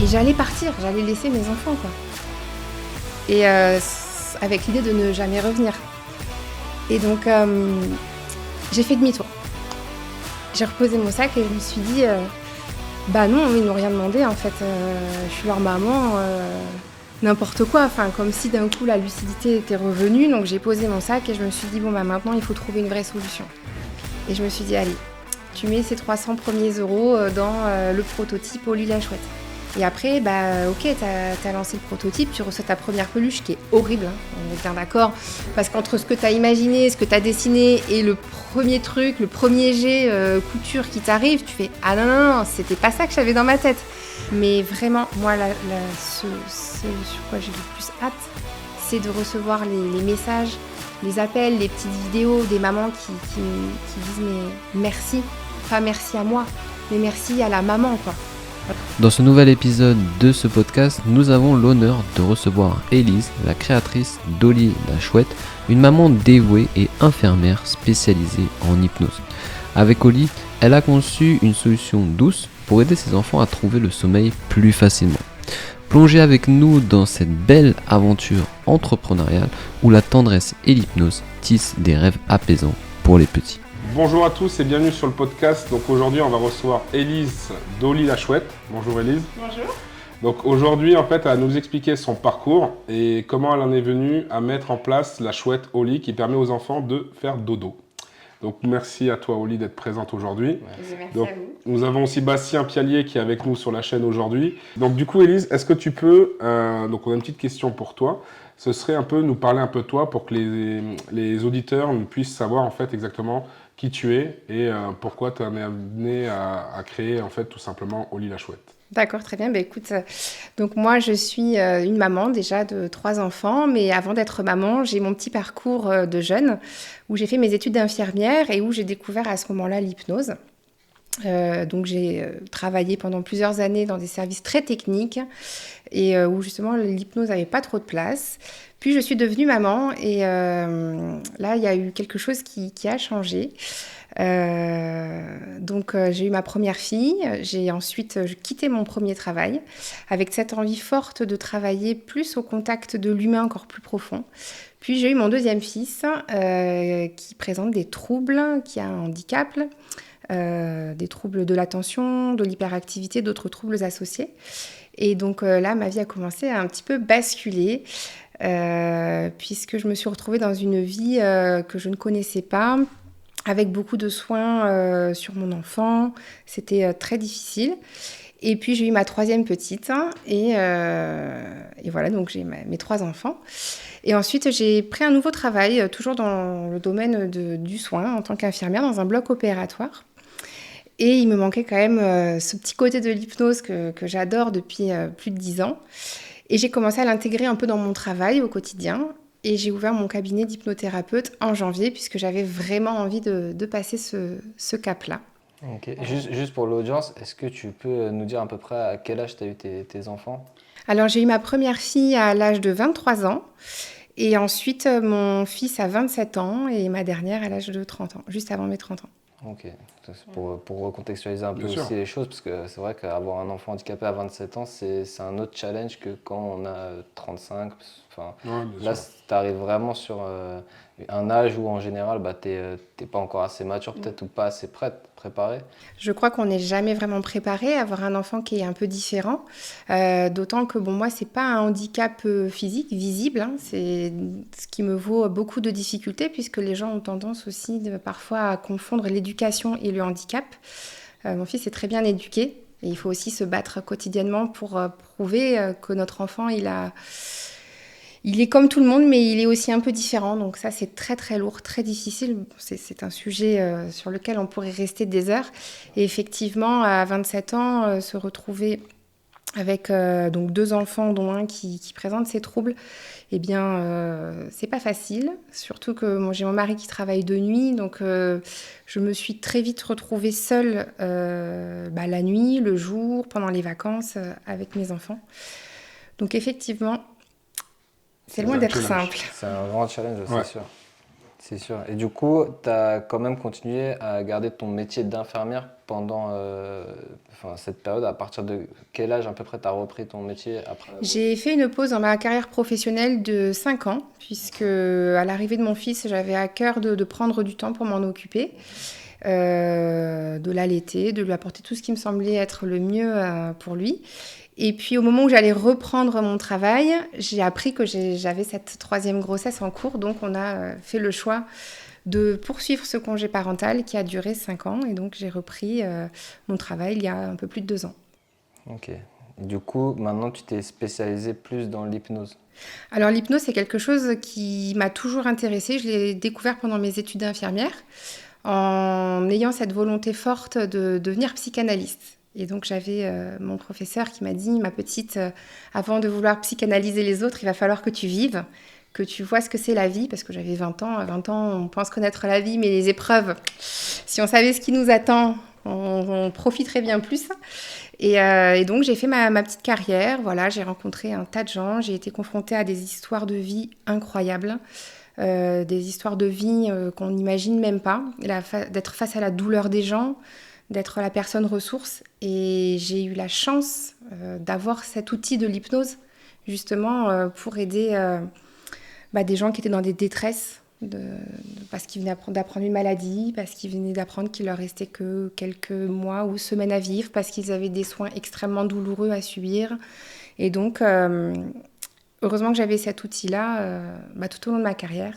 Et j'allais partir, j'allais laisser mes enfants, quoi. Et avec l'idée de ne jamais revenir. Et donc, j'ai fait demi-tour. J'ai reposé mon sac et je me suis dit, bah non, ils n'ont rien demandé, en fait. Je suis leur maman, n'importe quoi. Enfin, comme si d'un coup, la lucidité était revenue. Donc, j'ai posé mon sac et je me suis dit, bon, bah maintenant, il faut trouver une vraie solution. Et je me suis dit, allez, tu mets ces 300 premiers euros dans le prototype Oli la chouette. Et après, bah ok, t'as lancé le prototype, tu reçois ta première peluche qui est horrible, hein, on est bien d'accord. Parce qu'entre ce que t'as imaginé, ce que t'as dessiné et le premier truc, le premier jet couture qui t'arrive, tu fais « Ah non, non, non, c'était pas ça que j'avais dans ma tête !» Mais vraiment, moi, ce sur quoi j'ai le plus hâte, c'est de recevoir les messages, les appels, les petites vidéos des mamans qui disent « Mais merci, pas merci à moi, mais merci à la maman, quoi !» Dans ce nouvel épisode de ce podcast, nous avons l'honneur de recevoir Élise, la créatrice d'Oli la chouette, une maman dévouée et infirmière spécialisée en hypnose. Avec Oli, elle a conçu une solution douce pour aider ses enfants à trouver le sommeil plus facilement. Plongez avec nous dans cette belle aventure entrepreneuriale où la tendresse et l'hypnose tissent des rêves apaisants pour les petits. Bonjour à tous et bienvenue sur le podcast. Donc aujourd'hui, on va recevoir Élise d'Oli la chouette. Bonjour Élise. Bonjour. Donc aujourd'hui, en fait, elle va nous expliquer son parcours et comment elle en est venue à mettre en place la chouette Oli qui permet aux enfants de faire dodo. Donc merci à toi Oli d'être présente aujourd'hui. Merci Donc, à vous. nous avons aussi Bastien Piallier qui est avec nous sur la chaîne aujourd'hui. Donc du coup Élise, est-ce que tu peux, donc on a une petite question pour toi. Ce serait un peu nous parler un peu de toi pour que les auditeurs puissent savoir en fait exactement qui tu es et pourquoi tu en es amené à créer en fait tout simplement Oli la chouette. D'accord, très bien. Bah, écoute, donc moi, je suis une maman déjà de 3 enfants, mais avant d'être maman, j'ai mon petit parcours de jeune où j'ai fait mes études d'infirmière et où j'ai découvert à ce moment-là l'hypnose. Donc j'ai travaillé pendant plusieurs années dans des services très techniques et où justement l'hypnose n'avait pas trop de place. Puis je suis devenue maman et là, il y a eu quelque chose qui a changé. Donc j'ai eu ma première fille, j'ai ensuite quitté mon premier travail avec cette envie forte de travailler plus au contact de l'humain encore plus profond. Puis j'ai eu mon deuxième fils qui présente des troubles, qui a un handicap, des troubles de l'attention, de l'hyperactivité, d'autres troubles associés. Et donc là, ma vie a commencé à un petit peu basculer puisque je me suis retrouvée dans une vie que je ne connaissais pas, avec beaucoup de soins sur mon enfant. C'était très difficile. Et puis, j'ai eu ma troisième petite. Et voilà, donc j'ai mes 3 enfants. Et ensuite, j'ai pris un nouveau travail, toujours dans le domaine du soin, en tant qu'infirmière, dans un bloc opératoire. Et il me manquait quand même ce petit côté de l'hypnose que j'adore depuis plus de 10 ans. Et j'ai commencé à l'intégrer un peu dans mon travail au quotidien. Et j'ai ouvert mon cabinet d'hypnothérapeute en janvier, puisque j'avais vraiment envie de passer ce cap-là. Ok. Juste pour l'audience, est-ce que tu peux nous dire à peu près à quel âge tu as eu tes enfants ? Alors, j'ai eu ma première fille à l'âge de 23 ans, et ensuite mon fils à 27 ans, et ma dernière à l'âge de 30 ans, juste avant mes 30 ans. Ok, ça, c'est pour recontextualiser un peu Bien sûr. aussi les choses, parce que c'est vrai qu'avoir un enfant handicapé à 27 ans, c'est un autre challenge que quand on a 35. Enfin, Ouais, là, tu arrives vraiment sur un âge où en général, bah, t'es pas encore assez mature peut-être ou pas assez préparée. Je crois qu'on n'est jamais vraiment préparé à avoir un enfant qui est un peu différent, d'autant que bon, moi, c'est pas un handicap physique visible, hein, c'est ce qui me vaut beaucoup de difficultés, puisque les gens ont tendance aussi parfois à confondre l'éducation et le handicap. Mon fils est très bien éduqué, et il faut aussi se battre quotidiennement pour prouver que notre enfant, il est comme tout le monde, mais il est aussi un peu différent. Donc ça, c'est très très lourd, très difficile. C'est un sujet sur lequel on pourrait rester des heures. Et effectivement, à 27 ans, se retrouver avec donc 2 enfants, dont un qui présente ces troubles, eh bien, c'est pas facile. Surtout que moi, j'ai mon mari qui travaille de nuit, donc je me suis très vite retrouvée seule la nuit, le jour, pendant les vacances, avec mes enfants. Donc effectivement, c'est loin d'être simple. C'est un grand challenge, Ouais. c'est sûr. C'est sûr. Et du coup, tu as quand même continué à garder ton métier d'infirmière pendant cette période. À partir de quel âge à peu près tu as repris ton métier après? J'ai fait une pause dans ma carrière professionnelle de 5 ans, puisque à l'arrivée de mon fils, j'avais à cœur de prendre du temps pour m'en occuper, de l'allaiter, de lui apporter tout ce qui me semblait être le mieux pour lui. Et puis au moment où j'allais reprendre mon travail, j'ai appris que j'avais cette troisième grossesse en cours, donc on a fait le choix de poursuivre ce congé parental qui a duré 5 ans. Et donc j'ai repris mon travail il y a un peu plus de 2 ans. Ok. Du coup, maintenant, tu t'es spécialisé plus dans l'hypnose. Alors l'hypnose, c'est quelque chose qui m'a toujours intéressée. Je l'ai découvert pendant mes études d'infirmière, en ayant cette volonté forte de devenir psychanalyste. Et donc j'avais mon professeur qui m'a dit, ma petite, avant de vouloir psychanalyser les autres, il va falloir que tu vives, que tu vois ce que c'est la vie, parce que j'avais 20 ans. À 20 ans, on pense connaître la vie, mais les épreuves, si on savait ce qui nous attend, on profiterait bien plus. Et donc, j'ai fait ma petite carrière. Voilà, j'ai rencontré un tas de gens. J'ai été confrontée à des histoires de vie incroyables. Des histoires de vie qu'on n'imagine même pas. D'être face à la douleur des gens, d'être la personne ressource. Et j'ai eu la chance d'avoir cet outil de l'hypnose, justement, pour aider des gens qui étaient dans des détresses. Parce qu'ils venaient d'apprendre une maladie, parce qu'ils venaient d'apprendre qu'il leur restait que quelques mois ou semaines à vivre, parce qu'ils avaient des soins extrêmement douloureux à subir. Et donc, heureusement que j'avais cet outil-là tout au long de ma carrière.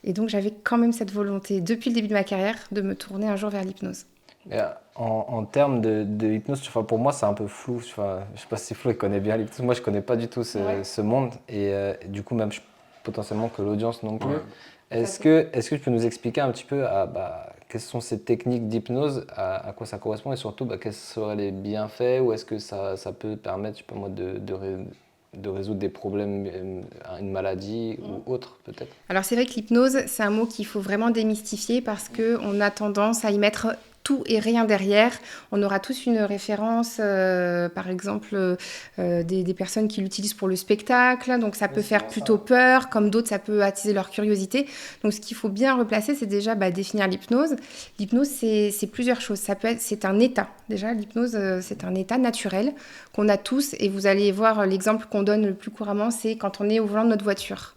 Et donc, j'avais quand même cette volonté, depuis le début de ma carrière, de me tourner un jour vers l'hypnose. Et en termes de hypnose, pour moi, c'est un peu flou. Je ne sais pas si Flo il connaît bien l'hypnose. Moi, je ne connais pas du tout ce monde. Et du coup, même potentiellement que l'audience non plus. Ouais. Est-ce que tu peux nous expliquer un petit peu quelles sont ces techniques d'hypnose, à quoi ça correspond et surtout quels seraient les bienfaits ou est-ce que ça peut permettre de résoudre des problèmes, une maladie ou autre peut-être? Alors c'est vrai que l'hypnose, c'est un mot qu'il faut vraiment démystifier parce qu'on a tendance à y mettre tout et rien derrière. On aura tous une référence, par exemple, des personnes qui l'utilisent pour le spectacle, donc ça peut faire plutôt peur, comme d'autres, ça peut attiser leur curiosité. Donc ce qu'il faut bien replacer, c'est déjà définir l'hypnose. L'hypnose, c'est plusieurs choses. C'est un état. Déjà, l'hypnose, c'est un état naturel qu'on a tous, et vous allez voir l'exemple qu'on donne le plus couramment, c'est quand on est au volant de notre voiture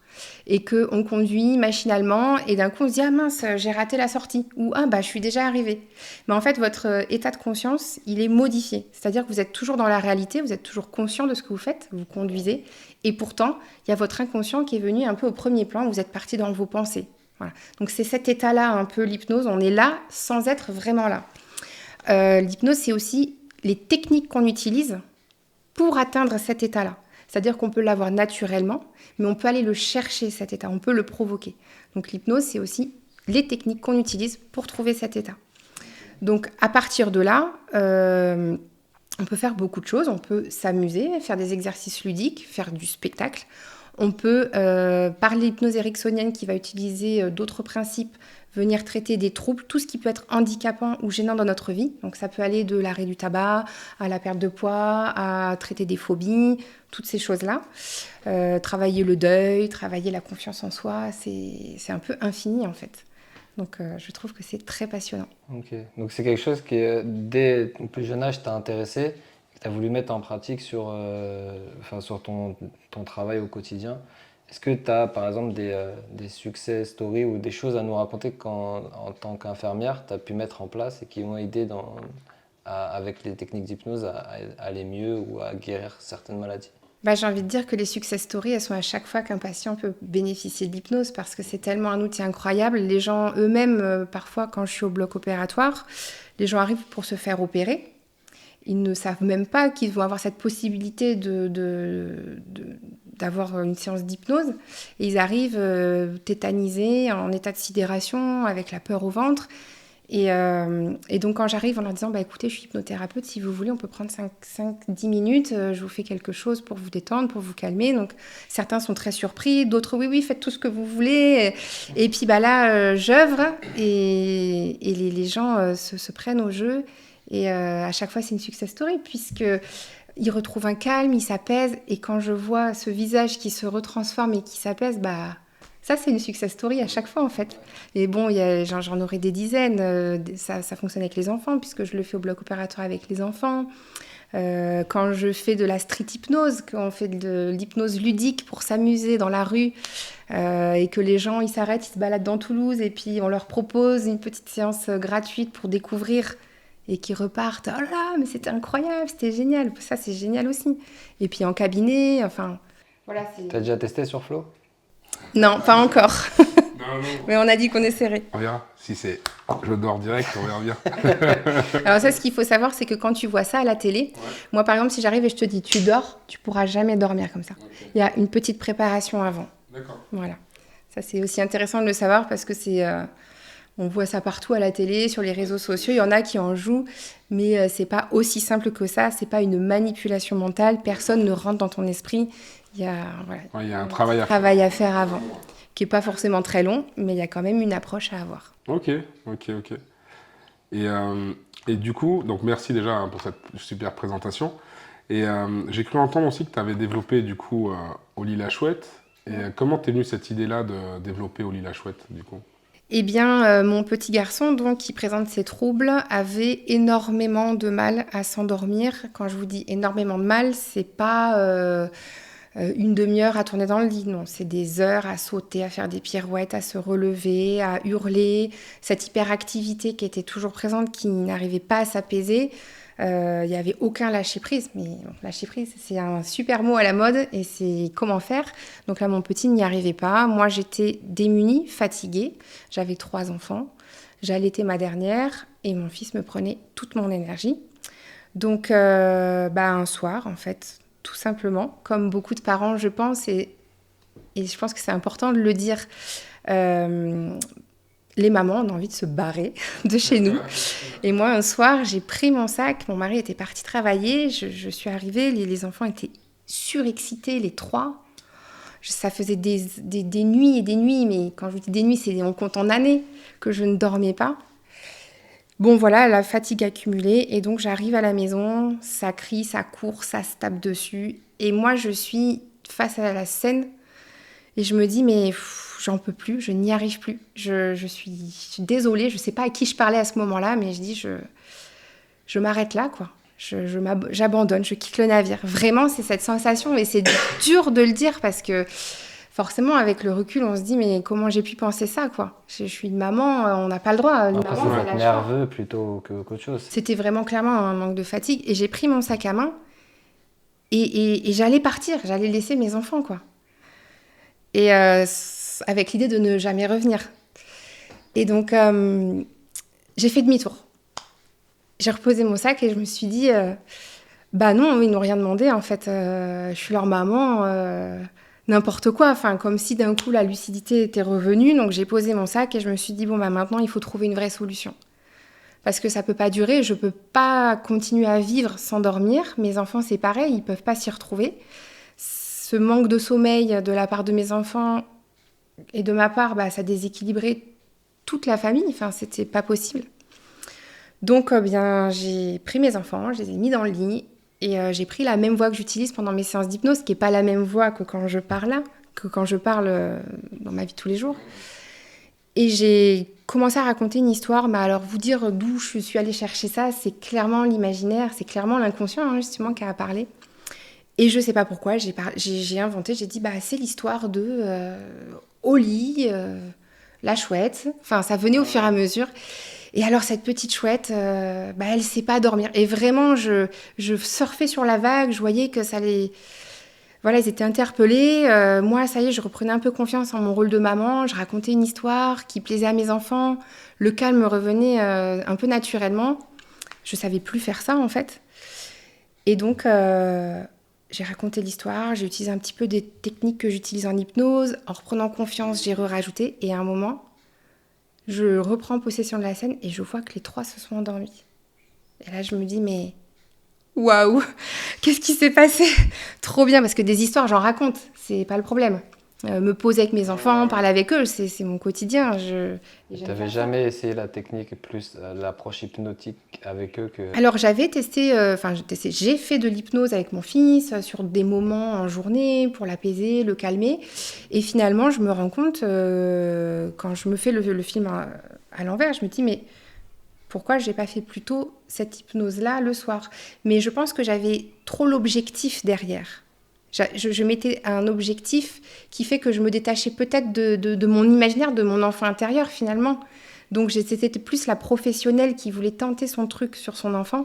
et qu'on conduit machinalement et d'un coup on se dit « Ah mince, j'ai raté la sortie » ou « Ah je suis déjà arrivée ». Mais en fait, votre état de conscience, il est modifié. C'est-à-dire que vous êtes toujours dans la réalité, vous êtes toujours conscient de ce que vous faites, vous conduisez, et pourtant, il y a votre inconscient qui est venu un peu au premier plan, vous êtes parti dans vos pensées. Voilà. Donc c'est cet état-là, un peu l'hypnose, on est là sans être vraiment là. L'hypnose, c'est aussi les techniques qu'on utilise pour atteindre cet état-là. C'est-à-dire qu'on peut l'avoir naturellement, mais on peut aller le chercher, cet état, on peut le provoquer. Donc l'hypnose, c'est aussi les techniques qu'on utilise pour trouver cet état. Donc à partir de là, on peut faire beaucoup de choses. On peut s'amuser, faire des exercices ludiques, faire du spectacle. On peut, par l'hypnose ericksonienne qui va utiliser d'autres principes, venir traiter des troubles, tout ce qui peut être handicapant ou gênant dans notre vie. Donc ça peut aller de l'arrêt du tabac, à la perte de poids, à traiter des phobies, toutes ces choses-là. Travailler le deuil, travailler la confiance en soi, c'est un peu infini en fait. Donc je trouve que c'est très passionnant. Ok, donc c'est quelque chose qui, dès ton plus jeune âge, t'a intéressé, que tu as voulu mettre en pratique sur ton travail au quotidien. Est-ce que tu as par exemple des success stories ou des choses à nous raconter qu'en tant qu'infirmière, tu as pu mettre en place et qui ont aidé avec les techniques d'hypnose à aller mieux ou à guérir certaines maladies? J'ai envie de dire que les success stories, elles sont à chaque fois qu'un patient peut bénéficier de l'hypnose parce que c'est tellement un outil incroyable. Les gens eux-mêmes, parfois quand je suis au bloc opératoire, les gens arrivent pour se faire opérer. Ils ne savent même pas qu'ils vont avoir cette possibilité d'avoir une séance d'hypnose. Et ils arrivent tétanisés, en état de sidération, avec la peur au ventre. Et donc quand j'arrive en leur disant écoutez, je suis hypnothérapeute, si vous voulez on peut prendre 5-10 minutes, je vous fais quelque chose pour vous détendre, pour vous calmer. Donc certains sont très surpris, d'autres oui faites tout ce que vous voulez. Et puis là j'œuvre et les gens se prennent au jeu et à chaque fois c'est une success story puisque ils retrouvent un calme, ils s'apaisent, et quand je vois ce visage qui se retransforme et qui s'apaise, Ça, c'est une success story à chaque fois, en fait. Et bon, j'en aurai des dizaines. Ça fonctionne avec les enfants, puisque je le fais au bloc opératoire avec les enfants. Quand je fais de la street hypnose, quand on fait de l'hypnose ludique pour s'amuser dans la rue, et que les gens, ils s'arrêtent, ils se baladent dans Toulouse, et puis on leur propose une petite séance gratuite pour découvrir, et qu'ils repartent. Oh là, mais c'était incroyable, c'était génial. Ça, c'est génial aussi. Et puis en cabinet, enfin... Voilà, T'as déjà testé sur Flo? Non, pas encore. Non. Mais on a dit qu'on essaierait. On verra. Si c'est je dors direct, on verra bien. Alors ça, ce qu'il faut savoir, c'est que quand tu vois ça à la télé, moi par exemple, si j'arrive et je te dis tu dors, tu pourras jamais dormir comme ça. Okay. Il y a une petite préparation avant. D'accord. Voilà. Ça, c'est aussi intéressant de le savoir parce que on voit ça partout à la télé, sur les réseaux sociaux. Il y en a qui en jouent, mais c'est pas aussi simple que ça. C'est pas une manipulation mentale. Personne ne rentre dans ton esprit. Il y a un travail à faire avant, qui est pas forcément très long, mais il y a quand même une approche à avoir. Ok. Et du coup, donc merci déjà pour cette super présentation. Et j'ai cru entendre aussi que tu avais développé du coup Oli la Chouette. Et comment t'es venue cette idée-là de développer Oli la Chouette du coup? Eh bien, mon petit garçon, donc, qui présente ces troubles, avait énormément de mal à s'endormir. Quand je vous dis énormément de mal, c'est pas une demi-heure à tourner dans le lit, non. C'est des heures à sauter, à faire des pirouettes, à se relever, à hurler. Cette hyperactivité qui était toujours présente, qui n'arrivait pas à s'apaiser. Il n'y avait aucun lâcher-prise. Mais bon, lâcher-prise, c'est un super mot à la mode et c'est comment faire. Donc là, mon petit n'y arrivait pas. Moi, j'étais démunie, fatiguée. J'avais 3 enfants. J'allaitais ma dernière et mon fils me prenait toute mon énergie. Donc, un soir, en fait, tout simplement, comme beaucoup de parents, je pense, et je pense que c'est important de le dire, les mamans ont envie de se barrer de chez nous. Et moi, un soir, j'ai pris mon sac. Mon mari était parti travailler. Je suis arrivée. Les enfants étaient surexcités, les 3. Ça faisait des nuits et des nuits. Mais quand je vous dis des nuits, on compte en années que je ne dormais pas. Bon, voilà, la fatigue accumulée. Et donc, j'arrive à la maison. Ça crie, ça court, ça se tape dessus. Et moi, je suis face à la scène. Et je me dis, mais j'en peux plus, je n'y arrive plus. Je suis désolée, je ne sais pas à qui je parlais à ce moment-là, mais je dis, je m'arrête là, quoi. J'abandonne, je quitte le navire. Vraiment, c'est cette sensation, et c'est dur de le dire parce que forcément, avec le recul, on se dit, mais comment j'ai pu penser ça, quoi. Je suis une maman, on n'a pas le droit. Une maman, c'est nerveux plutôt qu'autre chose. C'était vraiment clairement un manque de fatigue. Et j'ai pris mon sac à main et j'allais partir, j'allais laisser mes enfants, quoi. Et avec l'idée de ne jamais revenir. Et donc, j'ai fait demi-tour. J'ai reposé mon sac et je me suis dit, non, ils n'ont rien demandé, en fait. Je suis leur maman, n'importe quoi. Enfin, comme si d'un coup, la lucidité était revenue. Donc, j'ai posé mon sac et je me suis dit, maintenant, il faut trouver une vraie solution. Parce que ça ne peut pas durer. Je ne peux pas continuer à vivre sans dormir. Mes enfants, c'est pareil, ils ne peuvent pas s'y retrouver. Ce manque de sommeil de la part de mes enfants et de ma part, ça déséquilibrait toute la famille. Enfin, c'était pas possible. Donc, j'ai pris mes enfants, je les ai mis dans le lit et j'ai pris la même voix que j'utilise pendant mes séances d'hypnose, qui n'est pas la même voix que quand je parle dans ma vie de tous les jours. Et j'ai commencé à raconter une histoire. Mais alors, vous dire d'où je suis allée chercher ça, c'est clairement l'imaginaire, c'est clairement l'inconscient, justement, qui a parlé. Et je ne sais pas pourquoi, j'ai inventé, j'ai dit, c'est l'histoire de Oli, la chouette. Enfin, ça venait au fur et à mesure. Et alors, cette petite chouette, elle ne sait pas dormir. Et vraiment, je surfais sur la vague, je voyais que ça les... Voilà, ils étaient interpellés. Moi, ça y est, je reprenais un peu confiance en mon rôle de maman. Je racontais une histoire qui plaisait à mes enfants. Le calme revenait un peu naturellement. Je ne savais plus faire ça, en fait. Et donc... j'ai raconté l'histoire, j'ai utilisé un petit peu des techniques que j'utilise en hypnose. En reprenant confiance, j'ai rajouté. Et à un moment, je reprends possession de la scène et je vois que les 3 se sont endormis. Et là, je me dis, mais waouh, qu'est-ce qui s'est passé? Trop bien, parce que des histoires, j'en raconte, c'est pas le problème. me poser avec mes enfants, parler avec eux, c'est mon quotidien. Tu n'avais jamais essayé la technique plus l'approche hypnotique avec eux que... Alors j'avais testé, j'ai fait de l'hypnose avec mon fils sur des moments en journée pour l'apaiser, le calmer. Et finalement, je me rends compte, quand je me fais le film à l'envers, je me dis, mais pourquoi je n'ai pas fait plus tôt cette hypnose-là le soir ? Mais je pense que j'avais trop l'objectif derrière. Je mettais un objectif qui fait que je me détachais peut-être de mon imaginaire, de mon enfant intérieur finalement. Donc c'était plus la professionnelle qui voulait tenter son truc sur son enfant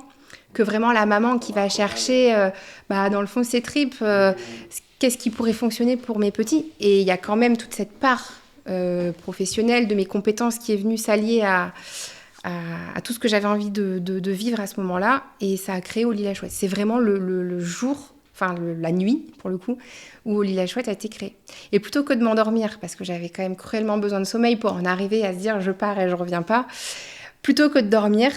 que vraiment la maman qui va chercher dans le fond de ses tripes qu'est-ce qui pourrait fonctionner pour mes petits. Et il y a quand même toute cette part professionnelle de mes compétences qui est venue s'allier à tout ce que j'avais envie de vivre à ce moment-là. Et ça a créé Au lit la chouette. C'est vraiment le jour... la nuit, pour le coup, où Au lit la chouette a été créé. Et plutôt que de m'endormir, parce que j'avais quand même cruellement besoin de sommeil pour en arriver à se dire je pars et je reviens pas, plutôt que de dormir,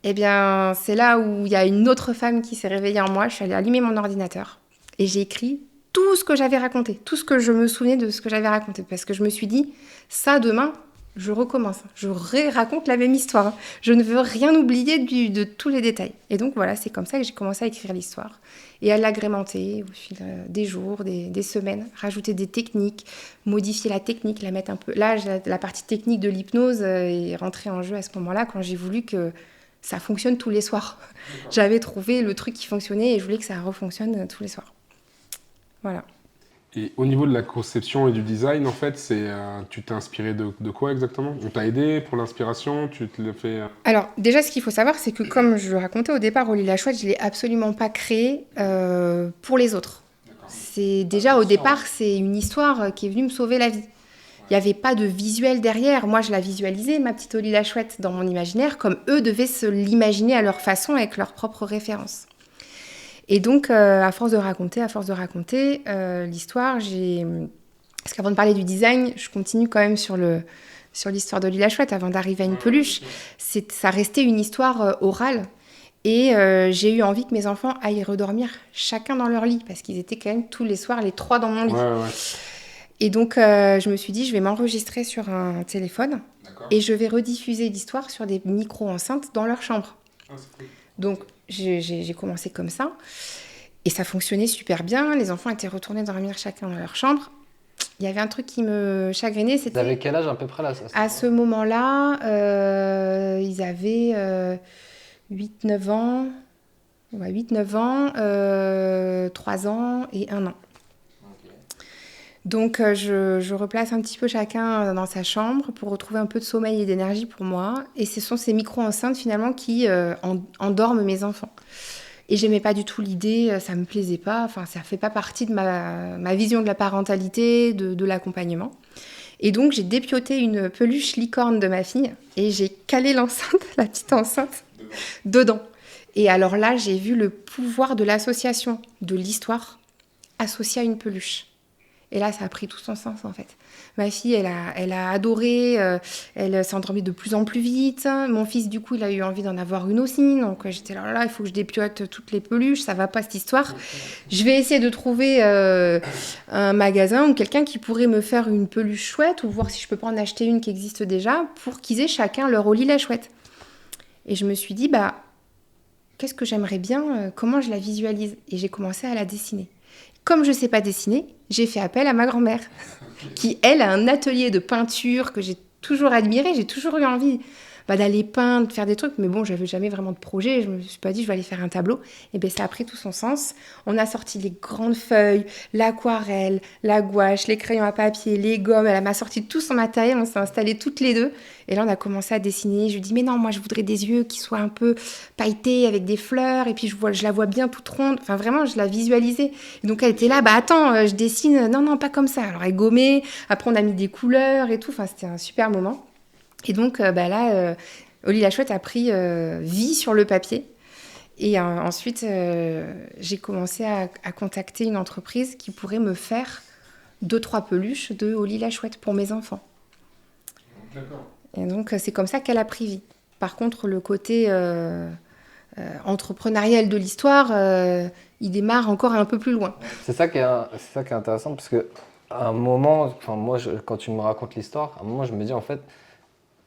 eh bien, c'est là où il y a une autre femme qui s'est réveillée en moi. Je suis allée allumer mon ordinateur et j'ai écrit tout ce que j'avais raconté, tout ce que je me souvenais de ce que j'avais raconté, parce que je me suis dit, ça, demain, je recommence, je raconte la même histoire. Je ne veux rien oublier de tous les détails. Et donc voilà, c'est comme ça que j'ai commencé à écrire l'histoire et à l'agrémenter au fil des jours, des semaines, rajouter des techniques, modifier la technique, la mettre un peu... Là, la partie technique de l'hypnose est rentrée en jeu à ce moment-là quand j'ai voulu que ça fonctionne tous les soirs. J'avais trouvé le truc qui fonctionnait et je voulais que ça refonctionne tous les soirs. Voilà. Et au niveau de la conception et du design, en fait, tu t'es inspiré de quoi exactement ? On t'a aidé pour l'inspiration ? Tu te l'as fait... Alors, déjà, ce qu'il faut savoir, c'est que comme je le racontais au départ, Au lit la chouette, je ne l'ai absolument pas créé pour les autres. C'est déjà, au départ, c'est une histoire qui est venue me sauver la vie. Il n'y avait pas de visuel derrière. Moi, je la visualisais, ma petite Au lit la chouette, dans mon imaginaire, comme eux devaient se l'imaginer à leur façon, avec leurs propres références. Et donc, à force de raconter l'histoire, parce qu'avant de parler du design, je continue quand même sur l'histoire de Au lit la chouette, avant d'arriver à une peluche. Ça restait une histoire orale. Et j'ai eu envie que mes enfants aillent redormir chacun dans leur lit, parce qu'ils étaient quand même tous les soirs, les 3 dans mon lit. Ouais. Et donc, je me suis dit, je vais m'enregistrer sur un téléphone. D'accord. Et je vais rediffuser l'histoire sur des micro-enceintes dans leur chambre. Ah, c'est cool. Donc, j'ai commencé comme ça. Et ça fonctionnait super bien. Les enfants étaient retournés dormir chacun dans leur chambre. Il y avait un truc qui me chagrinait. C'était... Vous avez quel âge à peu près là ? À ce moment-là, ils avaient 8-9 ans. Ouais, 8-9 ans, 3 ans et 1 an. Donc, je replace un petit peu chacun dans sa chambre pour retrouver un peu de sommeil et d'énergie pour moi. Et ce sont ces micro-enceintes, finalement, qui endorment mes enfants. Et j'aimais pas du tout l'idée, ça me plaisait pas. Enfin, ça fait pas partie de ma vision de la parentalité, de l'accompagnement. Et donc, j'ai dépioté une peluche licorne de ma fille et j'ai calé l'enceinte, la petite enceinte, dedans. Et alors là, j'ai vu le pouvoir de l'association de l'histoire associée à une peluche. Et là, ça a pris tout son sens, en fait. Ma fille, elle a adoré, elle s'est endormie de plus en plus vite. Mon fils, du coup, il a eu envie d'en avoir une aussi. Donc, j'étais là, il faut que je dépiote toutes les peluches, ça va pas, cette histoire. Je vais essayer de trouver un magasin ou quelqu'un qui pourrait me faire une peluche chouette ou voir si je peux pas en acheter une qui existe déjà pour qu'ils aient chacun leur Au lit la chouette. Et je me suis dit, qu'est-ce que j'aimerais bien, comment je la visualise ? Et j'ai commencé à la dessiner. Comme je ne sais pas dessiner, j'ai fait appel à ma grand-mère, qui, elle, a un atelier de peinture que j'ai toujours admiré. J'ai toujours eu envie d'aller peindre, de faire des trucs. Mais bon, je n'avais jamais vraiment de projet. Je ne me suis pas dit, je vais aller faire un tableau. Et bien, ça a pris tout son sens. On a sorti les grandes feuilles, l'aquarelle, la gouache, les crayons à papier, les gommes. Elle m'a sorti tout son matériel. On s'est installés toutes les deux. Et là, on a commencé à dessiner. Je lui dis, mais non, moi, je voudrais des yeux qui soient un peu pailletés avec des fleurs. Et puis, je la vois bien toute ronde. Enfin, vraiment, je la visualisais. Et donc, elle était là, attends, je dessine. Non, pas comme ça. Alors, elle gommait. Après, on a mis des couleurs et tout. Enfin, c'était un super moment. Et donc, là, Au lit la chouette a pris vie sur le papier. Et ensuite, j'ai commencé à contacter une entreprise qui pourrait me faire 2-3 peluches de Au lit la chouette pour mes enfants. D'accord. Et donc, c'est comme ça qu'elle a pris vie. Par contre, le côté entrepreneurial de l'histoire, il démarre encore un peu plus loin. C'est ça qui est intéressant, parce que À un moment, enfin, moi, quand tu me racontes l'histoire, à un moment, je me dis, en fait,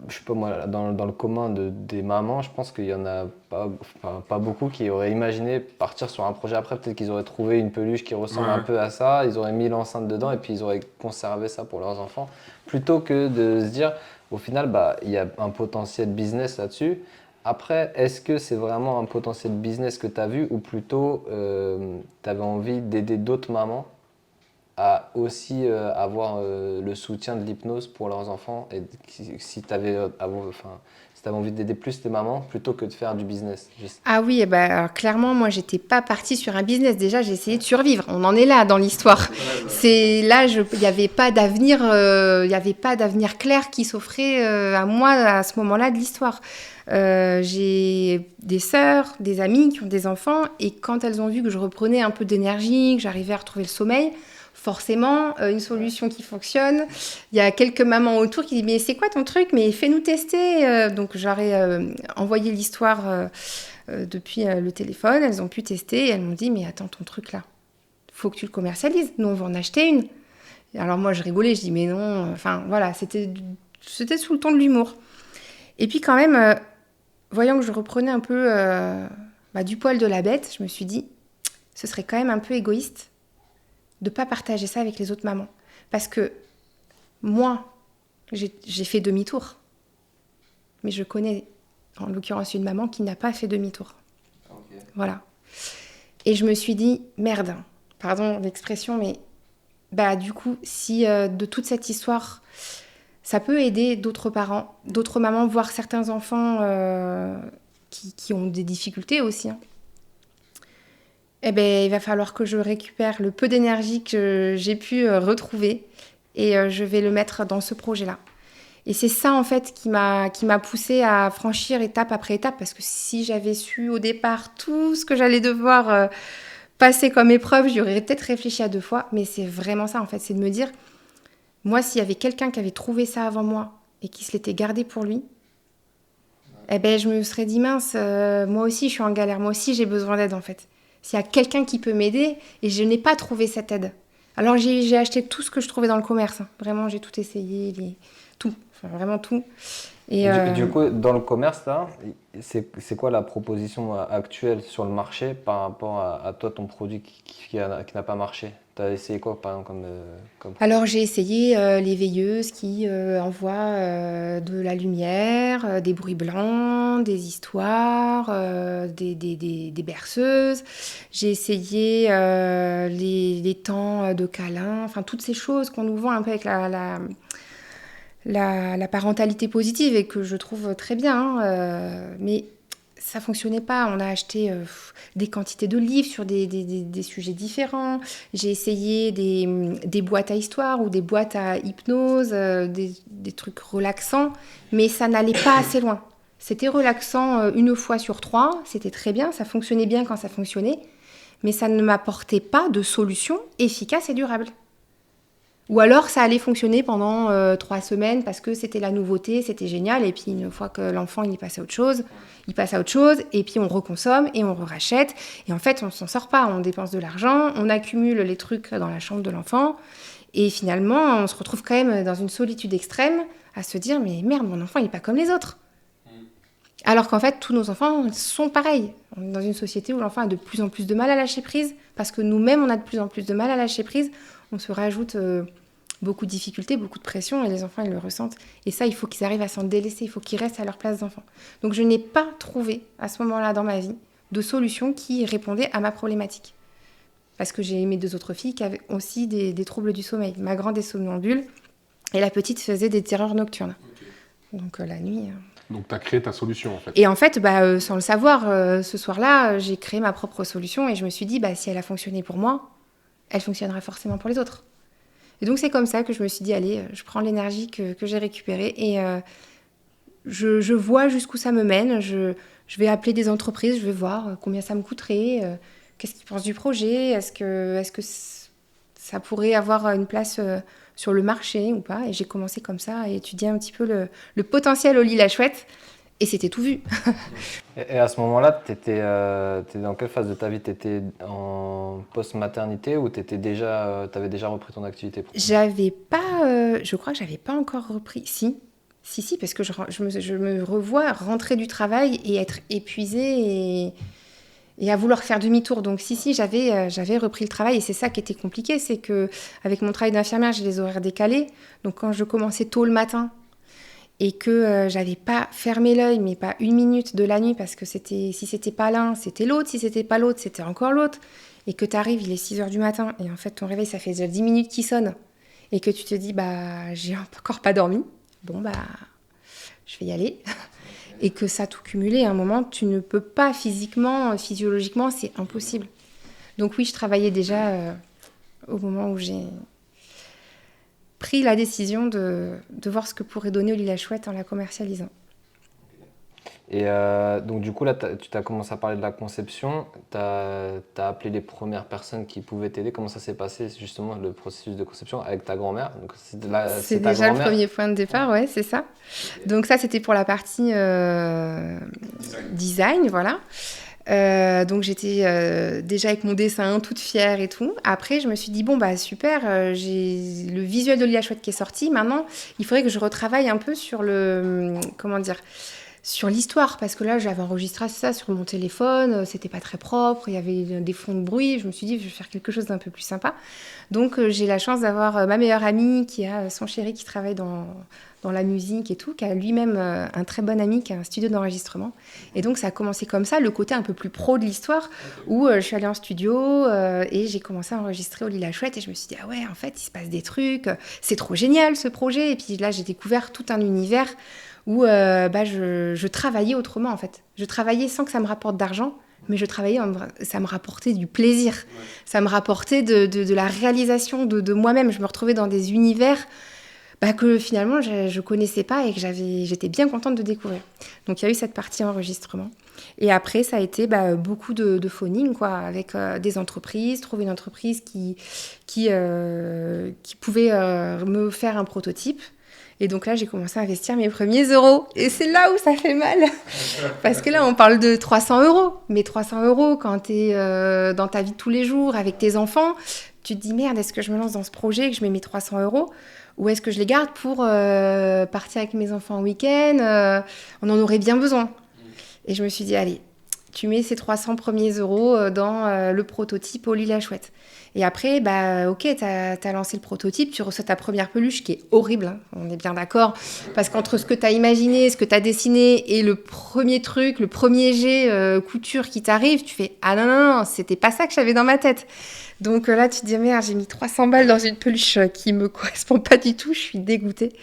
je sais pas moi, dans le commun des mamans, je pense qu'il y en a pas, enfin, pas beaucoup qui auraient imaginé partir sur un projet après. Peut-être qu'ils auraient trouvé une peluche qui ressemble un Ouais. peu à ça, ils auraient mis l'enceinte dedans et puis ils auraient conservé ça pour leurs enfants. Plutôt que de se dire, au final, bah, il y a un potentiel business là-dessus. Après, est-ce que c'est vraiment un potentiel business que tu as vu ou plutôt tu avais envie d'aider d'autres mamans à aussi avoir le soutien de l'hypnose pour leurs enfants et si tu avais enfin, si t'avais envie d'aider plus les mamans plutôt que de faire du business. Ah oui, eh ben, alors, clairement, moi, j'étais pas partie sur un business. Déjà, j'ai essayé de survivre. On en est là dans l'histoire. C'est là, il n'y avait pas d'avenir, il y avait pas d'avenir clair qui s'offrait à moi à ce moment-là de l'histoire. J'ai des sœurs, des amies qui ont des enfants, et quand elles ont vu que je reprenais un peu d'énergie, que j'arrivais à retrouver le sommeil, forcément, une solution qui fonctionne. Il y a quelques mamans autour qui disent mais c'est quoi ton truc? Mais fais-nous tester. Donc j'aurais envoyé l'histoire depuis le téléphone. Elles ont pu tester et elles m'ont dit mais attends ton truc là, faut que tu le commercialises. Nous on va en acheter une. Alors moi je rigolais, je dis mais non. Enfin voilà, c'était sous le ton de l'humour. Et puis quand même, voyant que je reprenais un peu du poil de la bête, je me suis dit ce serait quand même un peu égoïste de ne pas partager ça avec les autres mamans. Parce que moi, j'ai fait demi-tour. Mais je connais, en l'occurrence, une maman qui n'a pas fait demi-tour. Okay. Voilà. Et je me suis dit, merde, pardon l'expression, mais du coup, si de toute cette histoire, ça peut aider d'autres parents, d'autres mamans, voire certains enfants qui ont des difficultés aussi, hein. Eh ben, il va falloir que je récupère le peu d'énergie que j'ai pu retrouver et je vais le mettre dans ce projet-là. Et c'est ça, en fait, qui m'a poussée à franchir étape après étape, parce que si j'avais su au départ tout ce que j'allais devoir passer comme épreuve, j'y aurais peut-être réfléchi à 2 fois, mais c'est vraiment ça, en fait, c'est de me dire, moi, s'il y avait quelqu'un qui avait trouvé ça avant moi et qui se l'était gardé pour lui, eh ben, je me serais dit, mince, moi aussi, je suis en galère, moi aussi, j'ai besoin d'aide, en fait. S'il y a quelqu'un qui peut m'aider, et je n'ai pas trouvé cette aide. Alors j'ai acheté tout ce que je trouvais dans le commerce. Vraiment, j'ai tout essayé, tout, enfin, vraiment tout. Et du coup, dans le commerce, là, c'est quoi la proposition actuelle sur le marché par rapport à toi, ton produit qui n'a pas marché? Tu as essayé quoi, par exemple, comme... Alors, j'ai essayé les veilleuses qui envoient de la lumière, des bruits blancs, des histoires, des berceuses. J'ai essayé les temps de câlin, enfin, toutes ces choses qu'on nous vend un peu avec la parentalité positive et que je trouve très bien, hein, mais ça fonctionnait pas. On a acheté des quantités de livres sur des sujets différents. J'ai essayé des boîtes à histoire ou des boîtes à hypnose, des trucs relaxants, mais ça n'allait pas assez loin. C'était relaxant 1 fois sur 3, c'était très bien, ça fonctionnait bien quand ça fonctionnait, mais ça ne m'apportait pas de solution efficace et durable. Ou alors ça allait fonctionner pendant 3 semaines parce que c'était la nouveauté, c'était génial. Et puis une fois que l'enfant il passe à autre chose, il passe à autre chose. Et puis on reconsomme et on rachète. Et en fait on s'en sort pas, on dépense de l'argent, on accumule les trucs dans la chambre de l'enfant. Et finalement on se retrouve quand même dans une solitude extrême à se dire mais merde, mon enfant il est pas comme les autres. Alors qu'en fait tous nos enfants sont pareils. On est dans une société où l'enfant a de plus en plus de mal à lâcher prise parce que nous-mêmes on a de plus en plus de mal à lâcher prise. On se rajoute beaucoup de difficultés, beaucoup de pression et les enfants ils le ressentent. Et ça, il faut qu'ils arrivent à s'en délaisser, il faut qu'ils restent à leur place d'enfant. Donc je n'ai pas trouvé à ce moment-là dans ma vie de solution qui répondait à ma problématique. Parce que j'ai mes 2 autres filles qui avaient aussi des troubles du sommeil. Ma grande est somnambule et la petite faisait des terreurs nocturnes. Okay. Donc la nuit... Donc, tu as créé ta solution, en fait. Et en fait, sans le savoir, ce soir-là, j'ai créé ma propre solution et je me suis dit, si elle a fonctionné pour moi, elle fonctionnera forcément pour les autres. Et donc, c'est comme ça que je me suis dit, allez, je prends l'énergie que j'ai récupérée et je vois jusqu'où ça me mène. Je vais appeler des entreprises, je vais voir combien ça me coûterait, qu'est-ce qu'ils pensent du projet, est-ce que ça pourrait avoir une place sur le marché ou pas. Et j'ai commencé comme ça à étudier un petit peu le potentiel au lit la chouette. Et c'était tout vu. Et à ce moment-là, t'étais dans quelle phase de ta vie? T'étais en post-maternité ou t'avais déjà repris ton activité pro? Je crois que j'avais pas encore repris. Si, parce que je me revois rentrer du travail et être épuisée et à vouloir faire demi-tour. Donc j'avais repris le travail et c'est ça qui était compliqué, c'est que avec mon travail d'infirmière, j'ai les horaires décalés. Donc quand je commençais tôt le matin et que j'avais pas fermé l'œil, mais pas une minute de la nuit, parce que si c'était pas l'un, c'était l'autre, si c'était pas l'autre, c'était encore l'autre, et que t'arrives, il est 6h du matin, et en fait ton réveil, ça fait déjà 10 minutes qu'il sonne, et que tu te dis, j'ai encore pas dormi, je vais y aller, et que ça tout cumulé, à un moment, tu ne peux pas physiologiquement, c'est impossible. Donc oui, je travaillais déjà au moment où j'ai pris la décision de voir ce que pourrait donner Oli la Chouette en la commercialisant. Et donc du coup, là, tu t'as commencé à parler de la conception, tu as appelé les premières personnes qui pouvaient t'aider. Comment ça s'est passé, justement, le processus de conception avec ta grand-mère? Donc, c'est déjà le premier point de départ, ouais, c'est ça. Donc ça, c'était pour la partie design, voilà. Donc j'étais déjà avec mon dessin, toute fière et tout. Après, je me suis dit, super, j'ai le visuel de Oli la Chouette qui est sorti. Maintenant, il faudrait que je retravaille un peu sur sur l'histoire, parce que là, j'avais enregistré ça sur mon téléphone, c'était pas très propre, il y avait des fonds de bruit. Je me suis dit, je vais faire quelque chose d'un peu plus sympa. Donc j'ai la chance d'avoir ma meilleure amie qui a son chéri qui travaille dans la musique et tout, qui a lui-même un très bon ami qui a un studio d'enregistrement. Et donc ça a commencé comme ça, le côté un peu plus pro de l'histoire, où je suis allée en studio et j'ai commencé à enregistrer Oli la Chouette, et je me suis dit, ah ouais, en fait, il se passe des trucs, c'est trop génial ce projet. Et puis là, j'ai découvert tout un univers où je travaillais autrement, en fait. Je travaillais sans que ça me rapporte d'argent, mais ça me rapportait du plaisir. Ouais. Ça me rapportait de la réalisation de moi-même. Je me retrouvais dans des univers que finalement, je connaissais pas et que j'étais bien contente de découvrir. Donc, il y a eu cette partie enregistrement. Et après, ça a été beaucoup de phoning, quoi, avec des entreprises, trouver une entreprise qui pouvait me faire un prototype. Et donc là, j'ai commencé à investir mes premiers euros. Et c'est là où ça fait mal. Parce que là, on parle de 300 €. Mais 300 € quand tu es dans ta vie de tous les jours, avec tes enfants, tu te dis, merde, est-ce que je me lance dans ce projet, que je mets mes 300 € ou est-ce que je les garde pour partir avec mes enfants en week-end on en aurait bien besoin. Et je me suis dit, allez, tu mets ces 300 premiers € dans le prototype Oli la Chouette. Et après, ok, t'as lancé le prototype, tu reçois ta première peluche qui est horrible, hein, on est bien d'accord, parce qu'entre ce que t'as imaginé, ce que t'as dessiné et le premier truc, le premier jet couture qui t'arrive, tu fais « Ah non, c'était pas ça que j'avais dans ma tête ». Donc là, tu te dis « Merde, j'ai mis 300 balles dans une peluche qui me correspond pas du tout, je suis dégoûtée ».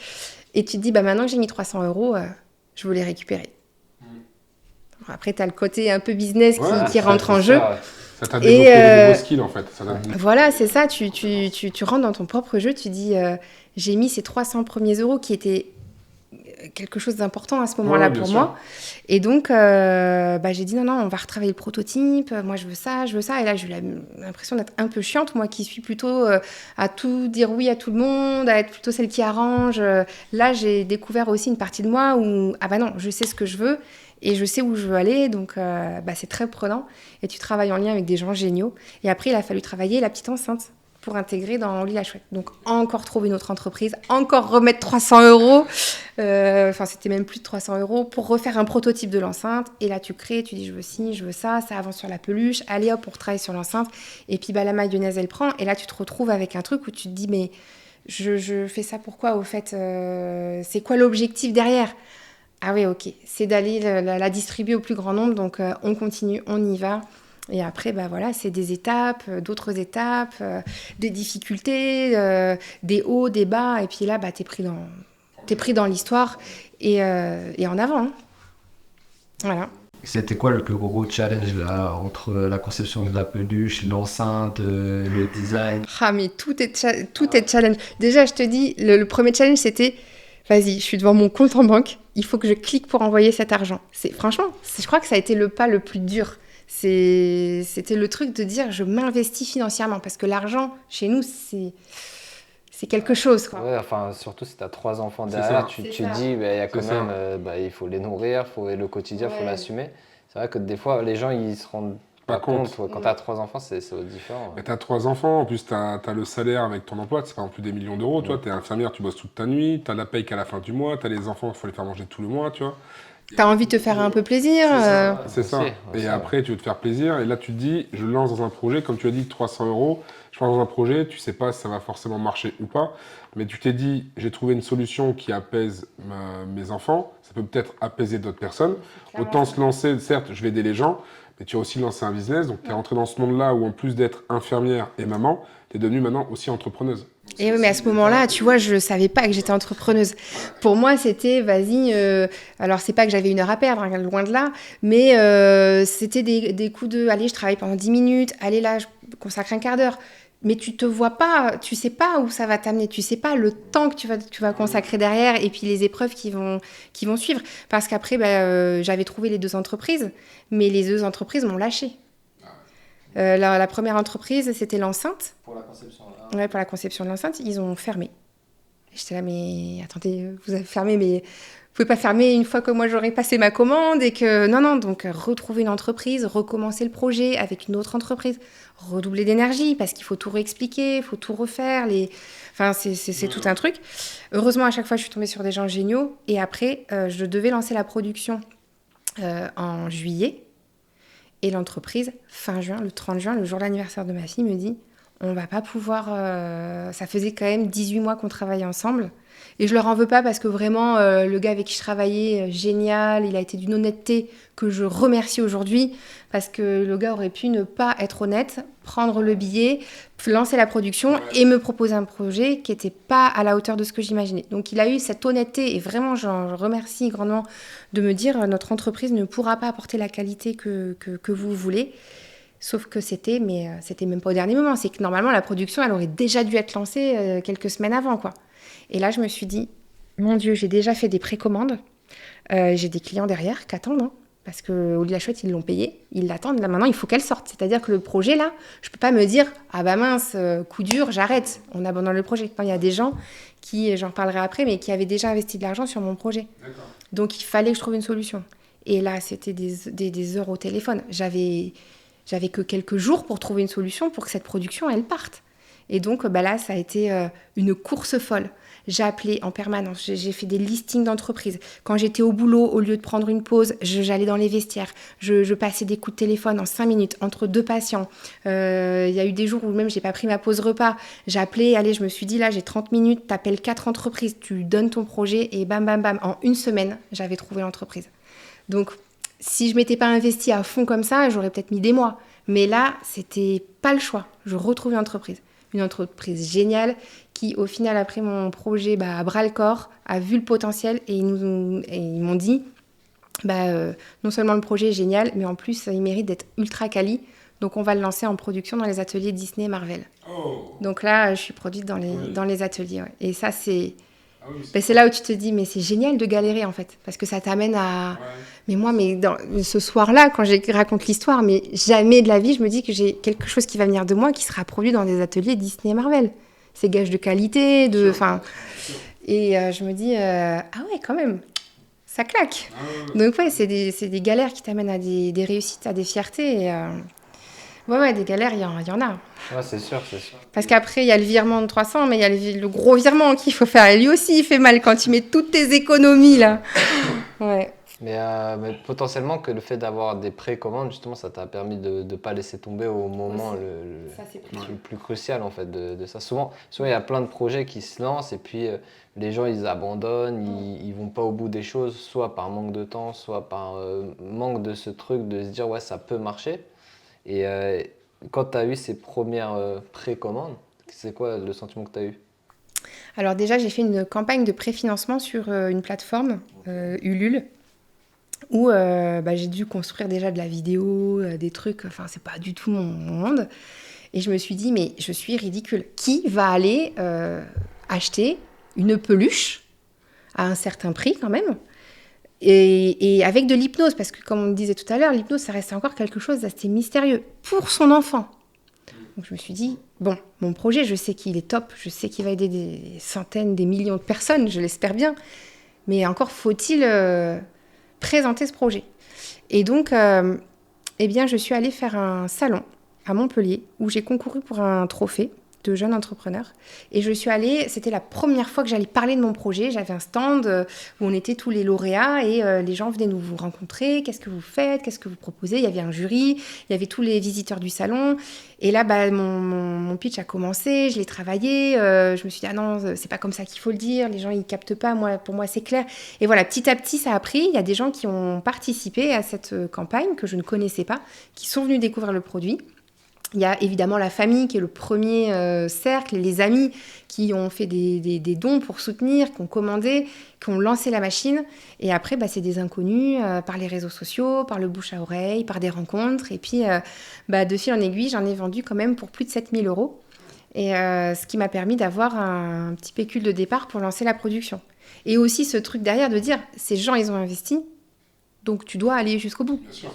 Et tu te dis « Maintenant que j'ai mis 300 €, je veux les récupérer ». Après, t'as le côté un peu business qui rentre en jeu. Ça t'a développé des nouveaux skills, en fait. Voilà, c'est ça. Tu rentres dans ton propre jeu. Tu dis, j'ai mis ces 300 premiers € qui étaient quelque chose d'important à ce moment-là pour moi. Et donc, j'ai dit, non, on va retravailler le prototype. Moi, je veux ça. Et là, j'ai eu l'impression d'être un peu chiante. Moi qui suis plutôt à tout dire oui à tout le monde, à être plutôt celle qui arrange. Là, j'ai découvert aussi une partie de moi où, non, je sais ce que je veux. Et je sais où je veux aller, donc c'est très prenant. Et tu travailles en lien avec des gens géniaux. Et après, il a fallu travailler la petite enceinte pour intégrer dans Oli la Chouette. Donc, encore trouver une autre entreprise, encore remettre 300 €. C'était même plus de 300 € pour refaire un prototype de l'enceinte. Et là, tu crées, tu dis, je veux ci, je veux ça. Ça avance sur la peluche. Allez, hop, on retravaille sur l'enceinte. Et puis, la mayonnaise, elle prend. Et là, tu te retrouves avec un truc où tu te dis, mais je fais ça pourquoi, au fait c'est quoi l'objectif derrière ? Ah oui, ok, c'est d'aller la distribuer au plus grand nombre, donc on continue, on y va. Et après, c'est des étapes, d'autres étapes, des difficultés, des hauts, des bas, et puis là, t'es pris dans l'histoire et en avant. Hein. Voilà. C'était quoi le plus gros challenge là, entre la conception de la peluche, l'enceinte, le design? Ah, mais tout est challenge. Déjà, je te dis, le premier challenge, c'était... Vas-y, je suis devant mon compte en banque, il faut que je clique pour envoyer cet argent. Franchement, je crois que ça a été le pas le plus dur. C'était le truc de dire, je m'investis financièrement. Parce que l'argent, chez nous, c'est c'est quelque chose, quoi. Ouais, enfin, surtout si tu as 3 enfants C'est derrière, ça. tu C'est te ça. dis, bah, il y a quand C'est ça. même, il faut les nourrir, le quotidien, il faut Ouais. l'assumer. C'est vrai que des fois, les gens, ils se rendent pas Pas compte. compte. Ouais, quand tu as 3 enfants, c'est différent. Mais t'as 3 enfants, en plus t'as le salaire avec ton emploi, c'est pas non plus des millions d'euros, toi, t'es infirmière, tu bosses toute ta nuit, t'as la paye qu'à la fin du mois, t'as les enfants, il faut les faire manger tout le mois, tu vois. T'as envie de te faire un peu plaisir. C'est ça. Aussi, Et après, tu veux te faire plaisir, et là tu te dis, je lance dans un projet, comme tu as dit, 300 euros, je lance dans un projet, tu sais pas si ça va forcément marcher ou pas, mais tu t'es dit, j'ai trouvé une solution qui apaise mes enfants, ça peut peut-être apaiser d'autres personnes, autant se lancer, certes, je vais aider les gens, mais tu as aussi lancé un business, donc tu es rentré dans ce monde-là où en plus d'être infirmière et maman, tu es devenue maintenant aussi entrepreneuse. Et oui, mais à ce moment-là, tu vois, je savais pas que j'étais entrepreneuse. Pour moi, c'était, vas-y, alors c'est pas que j'avais 1 heure à perdre, hein, loin de là, mais c'était des coups de, allez, je travaille pendant 10 minutes, allez là, je consacre un quart d'heure. Mais tu te vois pas, tu sais pas où ça va t'amener, tu sais pas le temps que tu vas consacrer derrière et puis les épreuves qui vont suivre. Parce qu'après, j'avais trouvé les 2 entreprises, mais les 2 entreprises m'ont lâchée. La première entreprise, c'était l'enceinte. Pour la conception, Ouais, pour la conception de l'enceinte, ils ont fermé. J'étais là, mais attendez, vous avez fermé, mais vous pouvez pas fermer une fois que moi j'aurais passé ma commande et que... Non, donc retrouver une entreprise, recommencer le projet avec une autre entreprise, redoubler d'énergie parce qu'il faut tout réexpliquer, il faut tout refaire. Enfin, c'est tout un truc. Heureusement, à chaque fois, je suis tombée sur des gens géniaux et après, je devais lancer la production en juillet et l'entreprise, fin juin, le 30 juin, le jour de l'anniversaire de ma fille, me dit... On va pas pouvoir... ça faisait quand même 18 mois qu'on travaillait ensemble. Et je leur en veux pas parce que vraiment, le gars avec qui je travaillais, génial, il a été d'une honnêteté que je remercie aujourd'hui. Parce que le gars aurait pu ne pas être honnête, prendre le billet, lancer la production et me proposer un projet qui n'était pas à la hauteur de ce que j'imaginais. Donc il a eu cette honnêteté et vraiment, je remercie grandement de me dire notre entreprise ne pourra pas apporter la qualité que vous voulez. Sauf que c'était même pas au dernier moment. C'est que normalement, la production, elle aurait déjà dû être lancée quelques semaines avant, quoi. Et là, je me suis dit, mon Dieu, j'ai déjà fait des précommandes. J'ai des clients derrière qui attendent, hein, parce qu'au lieu de la chouette, ils l'ont payé. Ils l'attendent. Là, maintenant, il faut qu'elle sorte. C'est-à-dire que le projet, là, je peux pas me dire, ah bah mince, coup dur, j'arrête. On abandonne le projet. Il y a des gens qui, j'en reparlerai après, mais qui avaient déjà investi de l'argent sur mon projet. D'accord. Donc, il fallait que je trouve une solution. Et là, c'était des heures au téléphone. J'avais que quelques jours pour trouver une solution pour que cette production, elle parte. Et donc, là, ça a été une course folle. J'ai appelé en permanence, j'ai fait des listings d'entreprises. Quand j'étais au boulot, au lieu de prendre une pause, j'allais dans les vestiaires. Je passais des coups de téléphone en 5 minutes entre 2 patients. Il y a eu des jours où même j'ai pas pris ma pause repas. J'ai appelé, allez, je me suis dit, là, j'ai 30 minutes, t'appelles 4 entreprises, tu donnes ton projet et bam, bam, bam. En 1 semaine, j'avais trouvé l'entreprise. Donc, si je m'étais pas investie à fond comme ça, j'aurais peut-être mis des mois. Mais là, c'était pas le choix. Je retrouve une entreprise géniale qui, au final, après mon projet, à bras-le-corps, a vu le potentiel et ils m'ont dit, non seulement le projet est génial, mais en plus, il mérite d'être ultra quali. Donc, on va le lancer en production dans les ateliers Disney et Marvel. Oh. Donc là, je suis produite dans les ateliers. Ouais. Et ça, c'est... c'est là où tu te dis, mais c'est génial de galérer en fait, parce que ça t'amène à... Ouais. Mais ce soir-là, quand je raconte l'histoire, mais jamais de la vie, je me dis que j'ai quelque chose qui va venir de moi qui sera produit dans des ateliers Disney et Marvel. C'est gage de qualité, Et je me dis, ah ouais, quand même, ça claque. Ah ouais. Donc ouais, c'est des galères qui t'amènent à des réussites, à des fiertés. Et, Ouais, des galères, il y en a. Ouais, c'est sûr. Parce qu'après, il y a le virement de 300, mais il y a le gros virement qu'il faut faire. Et lui aussi, il fait mal quand tu mets toutes tes économies, là. Ouais. Mais potentiellement, que le fait d'avoir des précommandes, justement, ça t'a permis de ne pas laisser tomber au moment le plus crucial, en fait, de ça. Souvent, il y a plein de projets qui se lancent et puis les gens, ils abandonnent, ils vont pas au bout des choses, soit par manque de temps, soit par manque de ce truc de se dire, ouais, ça peut marcher. Et quand tu as eu ces premières précommandes, c'est quoi le sentiment que tu as eu ? Alors déjà, j'ai fait une campagne de préfinancement sur une plateforme, Ulule, où j'ai dû construire déjà de la vidéo, des trucs, enfin c'est pas du tout mon monde. Et je me suis dit, mais je suis ridicule. Qui va aller acheter une peluche à un certain prix quand même ? Et avec de l'hypnose, parce que comme on disait tout à l'heure, l'hypnose, ça restait encore quelque chose d'assez mystérieux pour son enfant. Donc je me suis dit, bon, mon projet, je sais qu'il est top, je sais qu'il va aider des centaines, des millions de personnes, je l'espère bien, mais encore faut-il présenter ce projet. Et donc, eh bien, je suis allée faire un salon à Montpellier où j'ai concouru pour un trophée de jeune entrepreneur. Et je suis allée, c'était la première fois que j'allais parler de mon projet. J'avais un stand où on était tous les lauréats et les gens venaient nous vous rencontrer. Qu'est-ce que vous faites? Qu'est-ce que vous proposez? Il y avait un jury, il y avait tous les visiteurs du salon. Et là, mon pitch a commencé, je l'ai travaillé. Je me suis dit, ah non, c'est pas comme ça qu'il faut le dire. Les gens, ils captent pas. Pour moi, c'est clair. Et voilà, petit à petit, ça a pris. Il y a des gens qui ont participé à cette campagne que je ne connaissais pas, qui sont venus découvrir le produit. Il y a évidemment la famille qui est le premier cercle, les amis qui ont fait des dons pour soutenir, qui ont commandé, qui ont lancé la machine. Et après, c'est des inconnus par les réseaux sociaux, par le bouche à oreille, par des rencontres. Et puis, de fil en aiguille, j'en ai vendu quand même pour plus de 7 000 €. Et ce qui m'a permis d'avoir un petit pécule de départ pour lancer la production. Et aussi ce truc derrière de dire, ces gens, ils ont investi, donc tu dois aller jusqu'au bout. Bien sûr.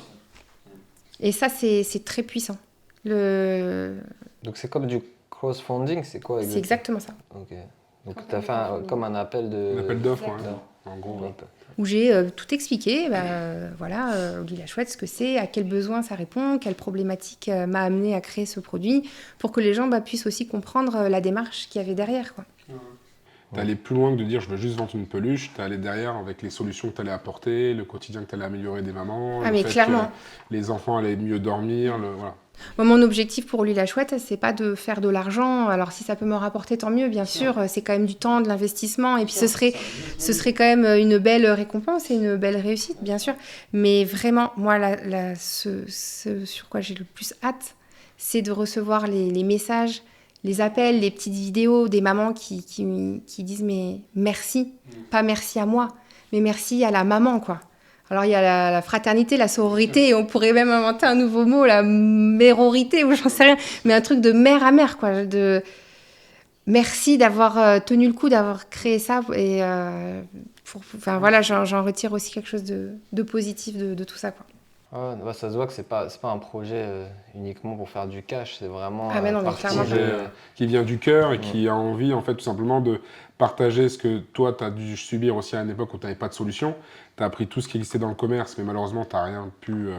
Et ça, c'est très puissant. Donc c'est comme du crowdfunding, c'est quoi C'est exactement ça. Ok. Donc tu as fait comme un appel Un appel d'offres, ouais. en gros. Ouais. Où j'ai tout expliqué, Oli la Chouette, ce que c'est, à quel besoin ça répond, quelle problématique m'a amené à créer ce produit, pour que les gens puissent aussi comprendre la démarche qu'il y avait derrière, quoi. T'es allé plus loin que de dire je veux juste vendre une peluche, t'es allé derrière avec les solutions que t'allais apporter, le quotidien que t'allais améliorer des mamans, Ah mais clairement. Que les enfants allaient mieux dormir, voilà. Moi, mon objectif pour Oli la Chouette, c'est pas de faire de l'argent. Alors si ça peut me rapporter, tant mieux, bien sûr. C'est quand même du temps, de l'investissement. Et puis ce serait quand même une belle récompense et une belle réussite, bien sûr. Mais vraiment, moi, ce sur quoi j'ai le plus hâte, c'est de recevoir les messages, les appels, les petites vidéos des mamans qui disent mais merci, pas merci à moi, mais merci à la maman, quoi. Alors, il y a la fraternité, la sororité, et on pourrait même inventer un nouveau mot, la mérorité, ou j'en sais rien, mais un truc de mère à mère, quoi. Merci d'avoir tenu le coup, d'avoir créé ça, et j'en retire aussi quelque chose de positif de tout ça, quoi. Ouais, ça se voit que c'est pas un projet uniquement pour faire du cash, c'est vraiment Ah mais non, mais Un clairement. projet qui vient du cœur et qui a envie, en fait, tout simplement de partager ce que toi, tu as dû subir aussi à une époque où tu n'avais pas de solution. Tu as appris tout ce qui existait dans le commerce, mais malheureusement, tu n'as rien pu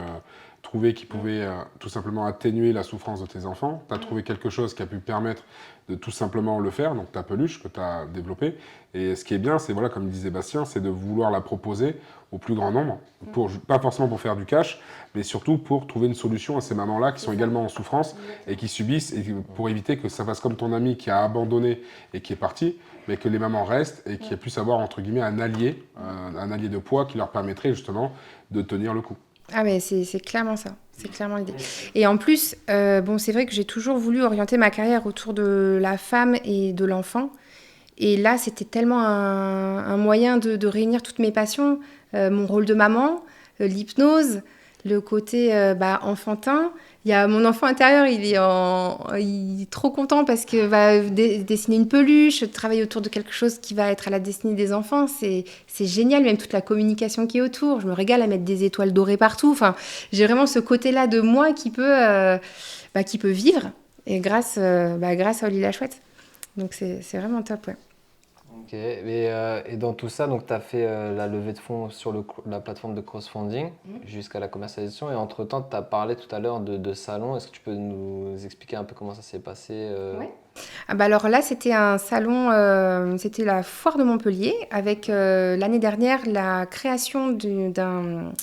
trouver qui pouvait tout simplement atténuer la souffrance de tes enfants. Tu as trouvé quelque chose qui a pu permettre de tout simplement le faire, donc ta peluche que tu as développée. Et ce qui est bien, c'est, voilà, comme disait Bastien, c'est de vouloir la proposer au plus grand nombre, pas forcément pour faire du cash, mais surtout pour trouver une solution à ces mamans-là qui sont également en souffrance et qui subissent, et pour éviter que ça fasse comme ton ami qui a abandonné et qui est parti, mais que les mamans restent et qu'il puisse avoir, entre guillemets, un allié de poids qui leur permettrait justement de tenir le coup. Ah mais c'est clairement ça, c'est clairement l'idée. Et en plus, c'est vrai que j'ai toujours voulu orienter ma carrière autour de la femme et de l'enfant. Et là, c'était tellement un moyen de réunir toutes mes passions, mon rôle de maman, l'hypnose, le côté enfantin. Il y a mon enfant intérieur, il est trop content parce que va dessiner une peluche, travailler autour de quelque chose qui va être à la destinée des enfants. C'est génial, même toute la communication qui est autour. Je me régale à mettre des étoiles dorées partout. Enfin, j'ai vraiment ce côté-là de moi qui peut vivre, et grâce à Oli la Chouette. Donc c'est vraiment top, ouais. Ok, et dans tout ça, donc tu as fait la levée de fonds sur la plateforme de crowdfunding jusqu'à la commercialisation. Et entre-temps, tu as parlé tout à l'heure de salon. Est-ce que tu peux nous expliquer un peu comment ça s'est passé Ouais. Alors là, c'était un salon, c'était la foire de Montpellier, avec l'année dernière la création d'une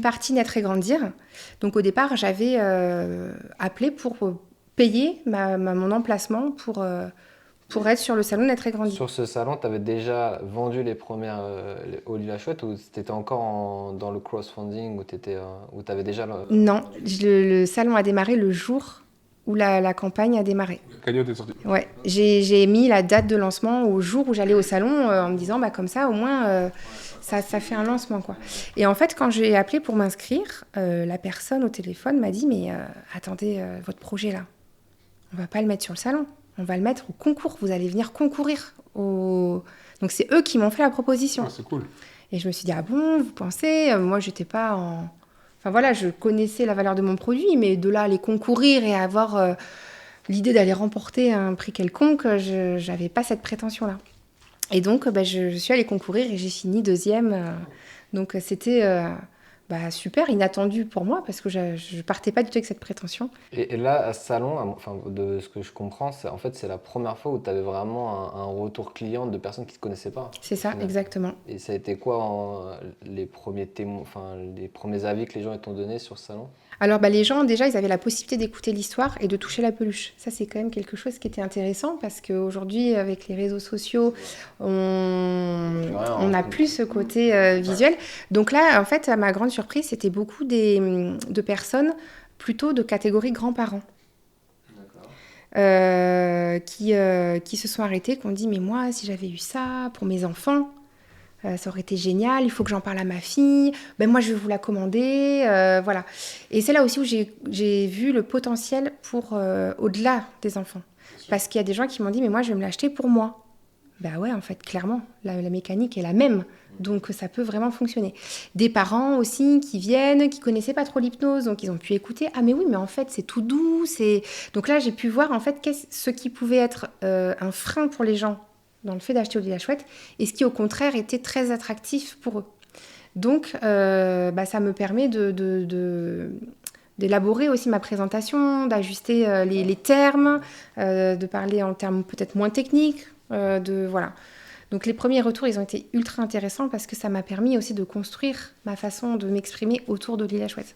partie Naître et Grandir. Donc au départ, j'avais appelé pour payer mon emplacement pour être sur le salon Naître et Grandir. Sur ce salon, tu avais déjà vendu les premières Oli la Chouette, ou tu étais encore dans le crowdfunding, ou tu avais déjà... Non, le salon a démarré le jour où la campagne a démarré. La cagnotte est sortie. Ouais, j'ai mis la date de lancement au jour où j'allais au salon en me disant comme ça au moins ça fait un lancement, quoi. Et en fait, quand j'ai appelé pour m'inscrire, la personne au téléphone m'a dit mais attendez, votre projet là, on va pas le mettre sur le salon, on va le mettre au concours, vous allez venir concourir donc c'est eux qui m'ont fait la proposition. Ah, c'est cool. Et je me suis dit ah bon, vous pensez, moi j'étais pas en... Enfin voilà, je connaissais la valeur de mon produit, mais de là aller concourir et avoir l'idée d'aller remporter un prix quelconque, je n'avais pas cette prétention-là. Et donc, je suis allée concourir et j'ai fini 2e. Donc, c'était super inattendu pour moi parce que je ne partais pas du tout avec cette prétention. Et là, à ce salon, enfin, de ce que je comprends, c'est la première fois où tu avais vraiment un retour client de personnes qui ne te connaissaient pas. C'est ça, exactement. Et ça a été quoi les premiers les premiers avis que les gens t'ont donné sur ce salon? Alors, les gens, déjà, ils avaient la possibilité d'écouter l'histoire et de toucher la peluche. Ça, c'est quand même quelque chose qui était intéressant parce qu'aujourd'hui, avec les réseaux sociaux, on n'a plus ce côté visuel. Donc là, en fait, à ma grande surprise, c'était beaucoup de personnes plutôt de catégorie grands-parents. Qui se sont arrêtés, qui ont dit « Mais moi, si j'avais eu ça pour mes enfants... » ça aurait été génial, il faut que j'en parle à ma fille, moi je vais vous la commander, voilà. Et c'est là aussi où j'ai vu le potentiel pour au-delà des enfants. Parce qu'il y a des gens qui m'ont dit, mais moi je vais me l'acheter pour moi. Ouais, en fait, clairement, la mécanique est la même, donc ça peut vraiment fonctionner. Des parents aussi qui viennent, qui connaissaient pas trop l'hypnose, donc ils ont pu écouter, ah mais oui, mais en fait c'est tout doux, donc là j'ai pu voir en fait ce qui pouvait être un frein pour les gens dans le fait d'acheter Oli la Chouette, et ce qui au contraire était très attractif pour eux. Donc ça me permet d'élaborer aussi ma présentation, d'ajuster les termes, de parler en termes peut-être moins techniques, voilà. Donc les premiers retours, ils ont été ultra intéressants parce que ça m'a permis aussi de construire ma façon de m'exprimer autour d'Oli la Chouette.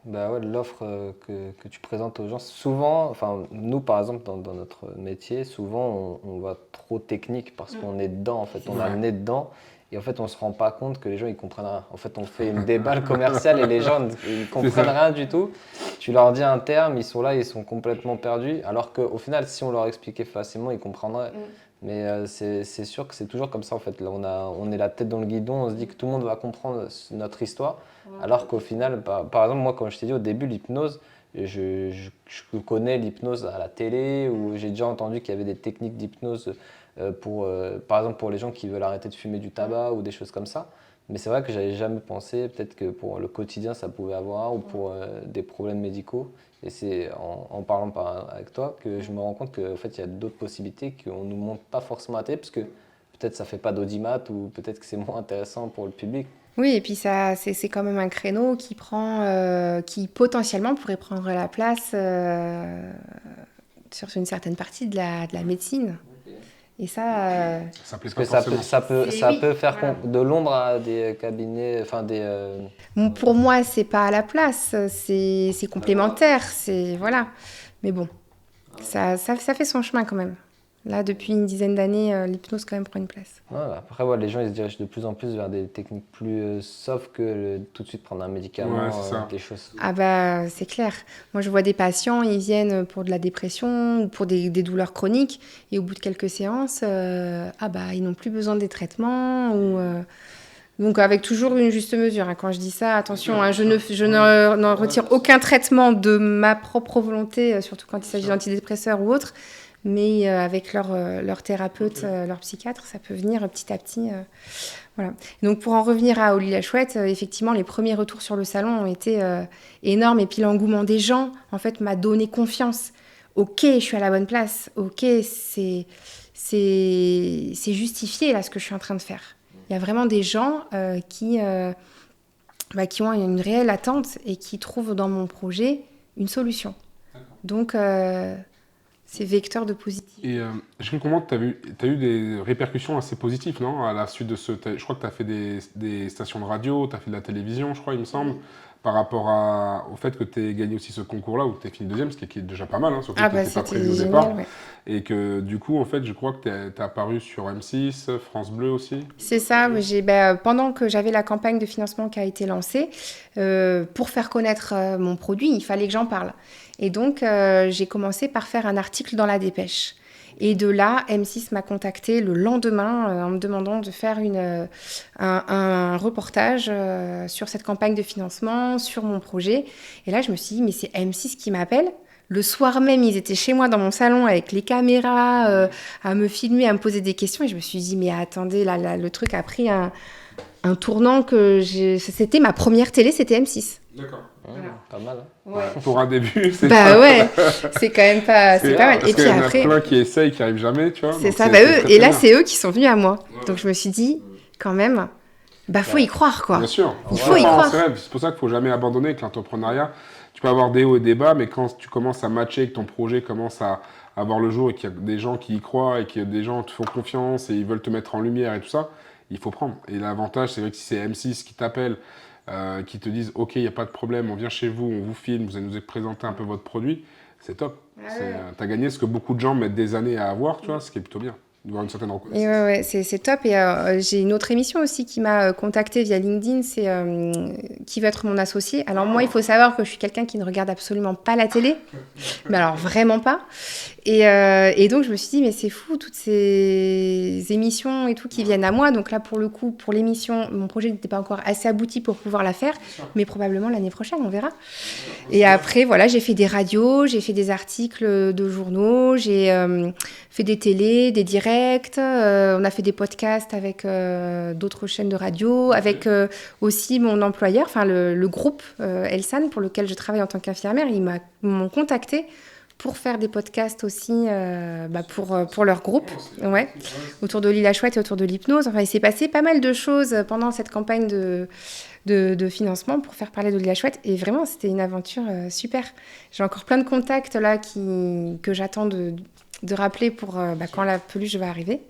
L'offre que tu présentes aux gens, souvent, nous par exemple dans notre métier, souvent on va trop technique parce qu'on est dedans, en fait, on a le nez dedans et en fait on se rend pas compte que les gens ils comprennent rien. En fait on fait une déballe commerciale et les gens ils comprennent rien du tout. Tu leur dis un terme, ils sont là, ils sont complètement perdus, alors qu'au final si on leur expliquait facilement ils comprendraient. Mais c'est sûr que c'est toujours comme ça en fait. Là, on est la tête dans le guidon, on se dit que tout le monde va comprendre notre histoire, alors qu'au final, par exemple, moi, comme je t'ai dit au début, l'hypnose, je connais l'hypnose à la télé, ou j'ai déjà entendu qu'il y avait des techniques d'hypnose, par exemple pour les gens qui veulent arrêter de fumer du tabac ou des choses comme ça. Mais c'est vrai que j'avais jamais pensé, peut-être que pour le quotidien ça pouvait avoir, ou pour des problèmes médicaux. Et c'est en parlant avec toi que je me rends compte qu'en fait, il y a d'autres possibilités qu'on ne nous montre pas forcément à la télé, parce que peut-être ça ne fait pas d'audimat ou peut-être que c'est moins intéressant pour le public. Oui, et puis ça, c'est quand même un créneau qui potentiellement pourrait prendre la place sur une certaine partie de la médecine. Et ça plaît pas forcément. Ça peut faire de l'ombre à des cabinets, Pour moi, c'est pas à la place, c'est complémentaire, voilà. Mais bon, ça fait son chemin quand même. Là, depuis une dizaine d'années, l'hypnose quand même prend une place. Après, les gens ils se dirigent de plus en plus vers des techniques plus soft que tout de suite prendre un médicament, des choses. C'est clair. Moi, je vois des patients, ils viennent pour de la dépression ou pour des douleurs chroniques, et au bout de quelques séances, ils n'ont plus besoin des traitements Donc avec toujours une juste mesure. Quand je dis ça, attention, je ne retire aucun traitement de ma propre volonté, surtout quand il s'agit d'antidépresseurs ou autres. Mais avec leur thérapeute, leur psychiatre, ça peut venir petit à petit. Voilà. Donc pour en revenir à Oli la Chouette, effectivement, les premiers retours sur le salon ont été énormes. Et puis l'engouement des gens, en fait, m'a donné confiance. Ok, je suis à la bonne place. Ok, c'est justifié là ce que je suis en train de faire. Il y a vraiment des gens qui ont une réelle attente et qui trouvent dans mon projet une solution. Donc c'est vecteur de positif. Et je comprends que tu as eu des répercussions assez positives, non? À la suite de je crois que tu as fait des stations de radio, tu as fait de la télévision, je crois, il me semble, par rapport au fait que tu aies gagné aussi ce concours-là, où tu es fini 2e, ce qui est déjà pas mal, surtout que tu n'étais pas prévu au départ. Ouais. Et que du coup, en fait, je crois que tu es apparu sur M6, France Bleu aussi. C'est ça, pendant que j'avais la campagne de financement qui a été lancée, pour faire connaître mon produit, il fallait que j'en parle. Et donc, j'ai commencé par faire un article dans la Dépêche. Et de là, M6 m'a contacté le lendemain en me demandant de faire un reportage sur cette campagne de financement, sur mon projet. Et là, je me suis dit, mais c'est M6 qui m'appelle. Le soir même, ils étaient chez moi dans mon salon avec les caméras, à me filmer, à me poser des questions. Et je me suis dit, mais attendez, là le truc a pris un un tournant c'était ma première télé, c'était M6. D'accord. Voilà. Pas mal. Ouais. Pour un début, c'est Bah ouais, c'est quand même pas c'est mal. parce Et puis qu'il y en a après, plein qui essayent, qui arrivent jamais, tu vois. c'est donc ça. très, très Et là, bien. c'est eux qui sont venus à moi. Ouais. Donc je me suis dit, quand même, faut y croire, quoi. Bien sûr. Il faut y Enfin, croire. c'est vrai, c'est pour ça qu'il faut jamais abandonner avec l'entrepreneuriat. Tu peux avoir des hauts et des bas, mais quand tu commences à matcher, que ton projet commence à avoir le jour et qu'il y a des gens qui y croient et que des gens te font confiance et ils veulent te mettre en lumière et tout ça, il faut prendre. Et l'avantage, c'est vrai que si c'est M6 qui t'appelle, qui te disent « Ok, il n'y a pas de problème, on vient chez vous, on vous filme, vous allez nous présenter un peu votre produit », c'est top. Ah ouais. T'as gagné ce que beaucoup de gens mettent des années à avoir, tu vois, ce qui est plutôt bien. D'avoir une certaine reconnaissance. Et ouais, c'est top. Et j'ai une autre émission aussi qui m'a contactée via LinkedIn, c'est Qui veut être mon associé. Alors moi, il faut savoir que je suis quelqu'un qui ne regarde absolument pas la télé, mais alors vraiment pas. Et donc je me suis dit, mais c'est fou, toutes ces émissions et tout qui viennent à moi. Donc là, pour le coup, pour l'émission, mon projet n'était pas encore assez abouti pour pouvoir la faire, mais probablement l'année prochaine, on verra. Et après, voilà, j'ai fait des radios, j'ai fait des articles de journaux, j'ai fait des télés, des directs, on a fait des podcasts avec d'autres chaînes de radio, avec aussi mon employeur, enfin le groupe Elsan, pour lequel je travaille en tant qu'infirmière, ils m'ont contacté pour faire des podcasts aussi pour leur groupe, ouais, autour de Lila Chouette et autour de l'hypnose. Enfin, il s'est passé pas mal de choses pendant cette campagne de financement pour faire parler de Lila Chouette. Et vraiment, c'était une aventure super. J'ai encore plein de contacts là que j'attends de rappeler pour quand la peluche va arriver.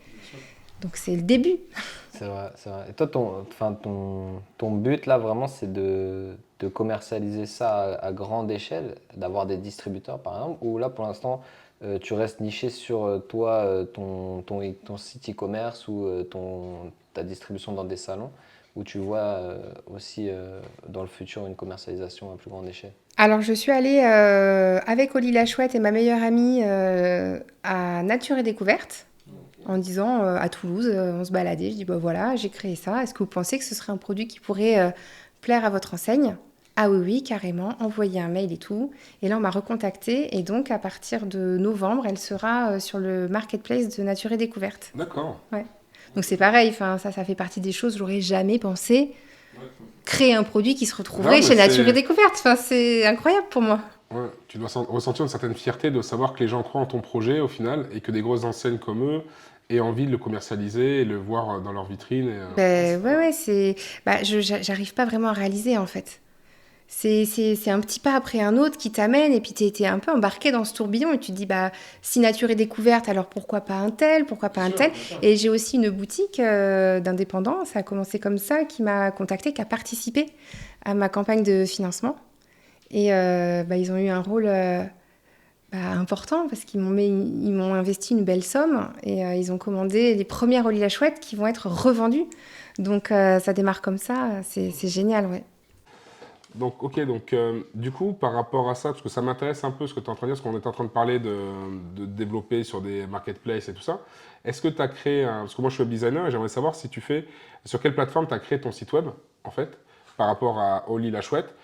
Donc, c'est le début. C'est vrai, c'est vrai. Et toi, ton but là, vraiment, c'est de commercialiser ça à grande échelle, d'avoir des distributeurs par exemple, ou là, pour l'instant, tu restes niché sur toi, ton site e-commerce ou ta distribution dans des salons, où tu vois aussi dans le futur une commercialisation à plus grande échelle? Alors, je suis allée avec Oli la Chouette et ma meilleure amie à Nature et Découverte, en disant à Toulouse, on se baladait. Je dis, voilà, j'ai créé ça. Est-ce que vous pensez que ce serait un produit qui pourrait plaire à votre enseigne ? Ah oui, carrément. Envoyez un mail et tout. Et là, on m'a recontactée. Et donc, à partir de novembre, elle sera sur le marketplace de Nature et Découverte. D'accord. Ouais. Donc, c'est pareil. Ça fait partie des choses que j'aurais jamais pensé. Créer un produit qui se retrouverait chez Nature et Découverte. C'est incroyable pour moi. Ouais, tu dois ressentir une certaine fierté de savoir que les gens croient en ton projet au final et que des grosses enseignes comme eux aient envie de le commercialiser et le voir dans leur vitrine. J'arrive pas vraiment à réaliser en fait. C'est un petit pas après un autre qui t'amène et puis t'es un peu embarqué dans ce tourbillon et tu te dis si Nature et Découverte, alors pourquoi pas un tel, pourquoi pas un tel. Et j'ai aussi une boutique d'indépendants, ça a commencé comme ça, qui m'a contactée, qui a participé à ma campagne de financement. Et ils ont eu un rôle important parce qu'ils m'ont investi une belle somme et ils ont commandé les premières Oli la Chouette qui vont être revendues. Donc ça démarre comme ça, c'est génial, ouais. Donc, ok, du coup, par rapport à ça, parce que ça m'intéresse un peu ce que tu es en train de dire, parce qu'on est en train de parler de développer sur des marketplaces et tout ça. Est-ce que tu as créé parce que moi je suis web designer et j'aimerais savoir si sur quelle plateforme tu as créé ton site web, en fait, par rapport à Oli la Chouette.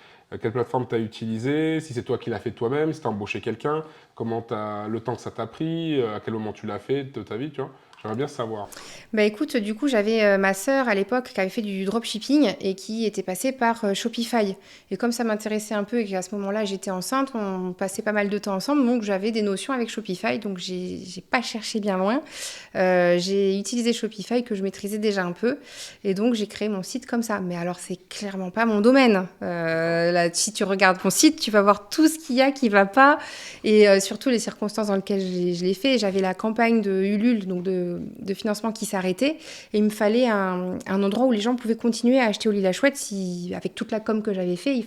Quelle plateforme tu as utilisé, si c'est toi qui l'as fait toi-même, si tu as embauché quelqu'un, le temps que ça t'a pris, à quel moment tu l'as fait de ta vie, tu vois. J'aimerais bien savoir. Écoute, du coup, j'avais ma sœur à l'époque qui avait fait du dropshipping et qui était passée par Shopify. Et comme ça m'intéressait un peu et qu'à ce moment-là, j'étais enceinte, on passait pas mal de temps ensemble, donc j'avais des notions avec Shopify, donc j'ai pas cherché bien loin. J'ai utilisé Shopify que je maîtrisais déjà un peu et donc j'ai créé mon site comme ça. Mais alors, c'est clairement pas mon domaine. Là, si tu regardes mon site, tu vas voir tout ce qu'il y a qui va pas et surtout les circonstances dans lesquelles je l'ai fait. J'avais la campagne de Ulule, donc de financement qui s'arrêtait et il me fallait un endroit où les gens pouvaient continuer à acheter Oli la Chouette avec toute la com que j'avais fait,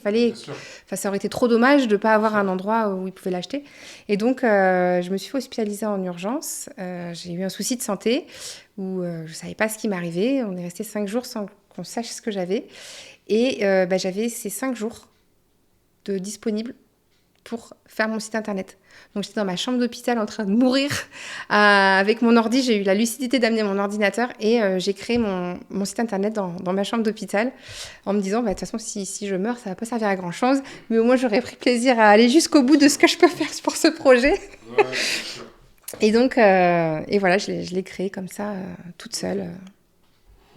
ça aurait été trop dommage de ne pas avoir un endroit où ils pouvaient l'acheter. Et donc je me suis fait hospitaliser en urgence, j'ai eu un souci de santé où je ne savais pas ce qui m'arrivait, on est resté 5 jours sans qu'on sache ce que j'avais et j'avais ces 5 jours de disponibles pour faire mon site internet. Donc j'étais dans ma chambre d'hôpital en train de mourir avec mon ordi. J'ai eu la lucidité d'amener mon ordinateur et j'ai créé mon site internet dans ma chambre d'hôpital en me disant de toute façon si je meurs ça va pas servir à grand chose mais au moins j'aurais pris plaisir à aller jusqu'au bout de ce que je peux faire pour ce projet. Ouais, et donc voilà je l'ai créé comme ça toute seule.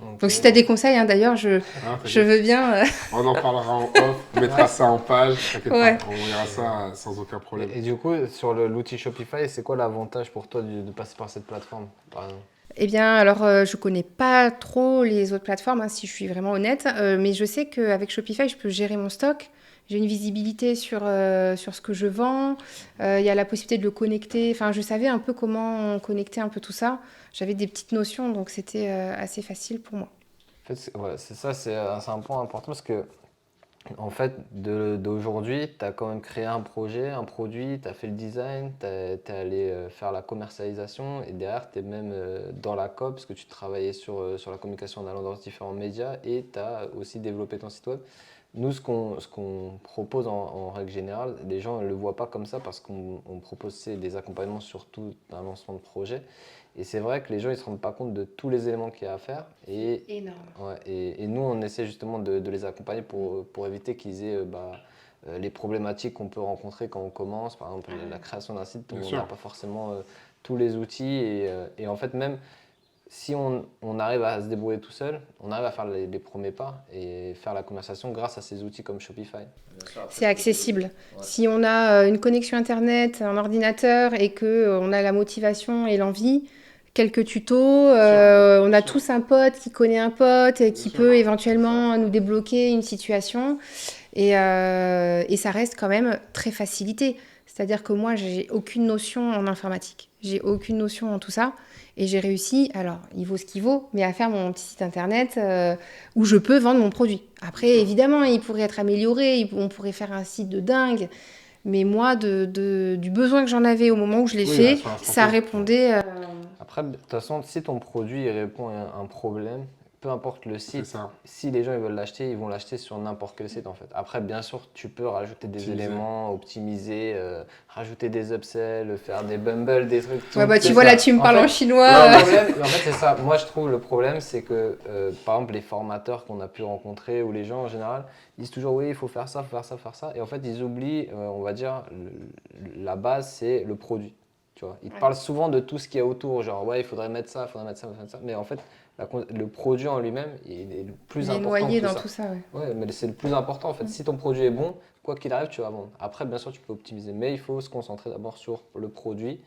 Ok. Donc si tu as des conseils, hein, d'ailleurs, je T'inquiète. veux bien. On en parlera en off, on mettra ça en page, t'inquiète Ouais. pas, on verra ça sans aucun problème. Et du coup, sur l'outil Shopify, c'est quoi l'avantage pour toi de passer par cette plateforme, par exemple? Eh bien, alors, je connais pas trop les autres plateformes, hein, si je suis vraiment honnête, mais je sais qu'avec Shopify, je peux gérer mon stock. J'ai une visibilité sur ce que je vends. Il y a la possibilité de le connecter. Enfin, je savais un peu comment connecter un peu tout ça. J'avais des petites notions, donc c'était assez facile pour moi. En fait, c'est ça, c'est un point important parce que, en fait, d'aujourd'hui, tu as quand même créé un projet, un produit, tu as fait le design, tu es allé faire la commercialisation et derrière, tu es même dans la com parce que tu travaillais sur la communication en allant dans différents médias et tu as aussi développé ton site web. Nous, ce qu'on propose en règle générale, les gens ne le voient pas comme ça parce qu'on propose des accompagnements sur tout un lancement de projet. Et c'est vrai que les gens ne se rendent pas compte de tous les éléments qu'il y a à faire. Énorme. Ouais, et nous, on essaie justement de les accompagner pour éviter qu'ils aient les problématiques qu'on peut rencontrer quand on commence. Par exemple, la création d'un site, Bien on sûr. n'a pas forcément tous les outils. Et en fait, même si on arrive à se débrouiller tout seul, on arrive à faire les premiers pas et faire la conversation grâce à ces outils comme Shopify. C'est accessible. Si on a une connexion Internet, un ordinateur et qu'on a la motivation et l'envie, quelques tutos, on a tous un pote qui connaît un pote et qui peut éventuellement nous débloquer une situation. Et ça reste quand même très facilité. C'est-à-dire que moi, j'ai aucune notion en informatique. J'ai aucune notion en tout ça. Et j'ai réussi, alors il vaut ce qu'il vaut, mais à faire mon petit site internet où je peux vendre mon produit. Après, évidemment, il pourrait être amélioré, on pourrait faire un site de dingue. Mais moi, du besoin que j'en avais au moment où je l'ai Oui, fait, sur l'instant ça T. répondait. Après, de toute façon, si ton produit il répond à un problème, peu importe le C'est site, ça. si les gens ils veulent l'acheter, ils vont l'acheter sur n'importe quel site en fait. Après, bien sûr, tu peux rajouter des Optimiser. éléments, optimiser, rajouter des upsells, faire des bundles, des trucs. Ouais, tout, bah tu c'est vois, ça. là, tu me En parles fait, en chinois. non, le problème, en fait, c'est ça. Moi, je trouve le problème, c'est que, par exemple, les formateurs qu'on a pu rencontrer ou les gens en général, ils disent toujours oui, il faut faire ça, faut faire ça, faut faire ça. Et en fait, ils oublient, on va dire, la base, c'est le produit. Tu vois, ils te Ouais. parlent souvent de tout ce qu'il y a autour, genre ouais, il faudrait mettre ça, il faudrait mettre ça, il faudrait mettre ça. Mais en fait, le produit en lui-même, il est le plus Il est important noyé que dans ça. tout ça, ouais. Ouais, mais c'est le plus important en fait. Si ton produit est bon, quoi qu'il arrive, tu vas vendre. Après, bien sûr, tu peux optimiser, mais il faut se concentrer d'abord sur le produit,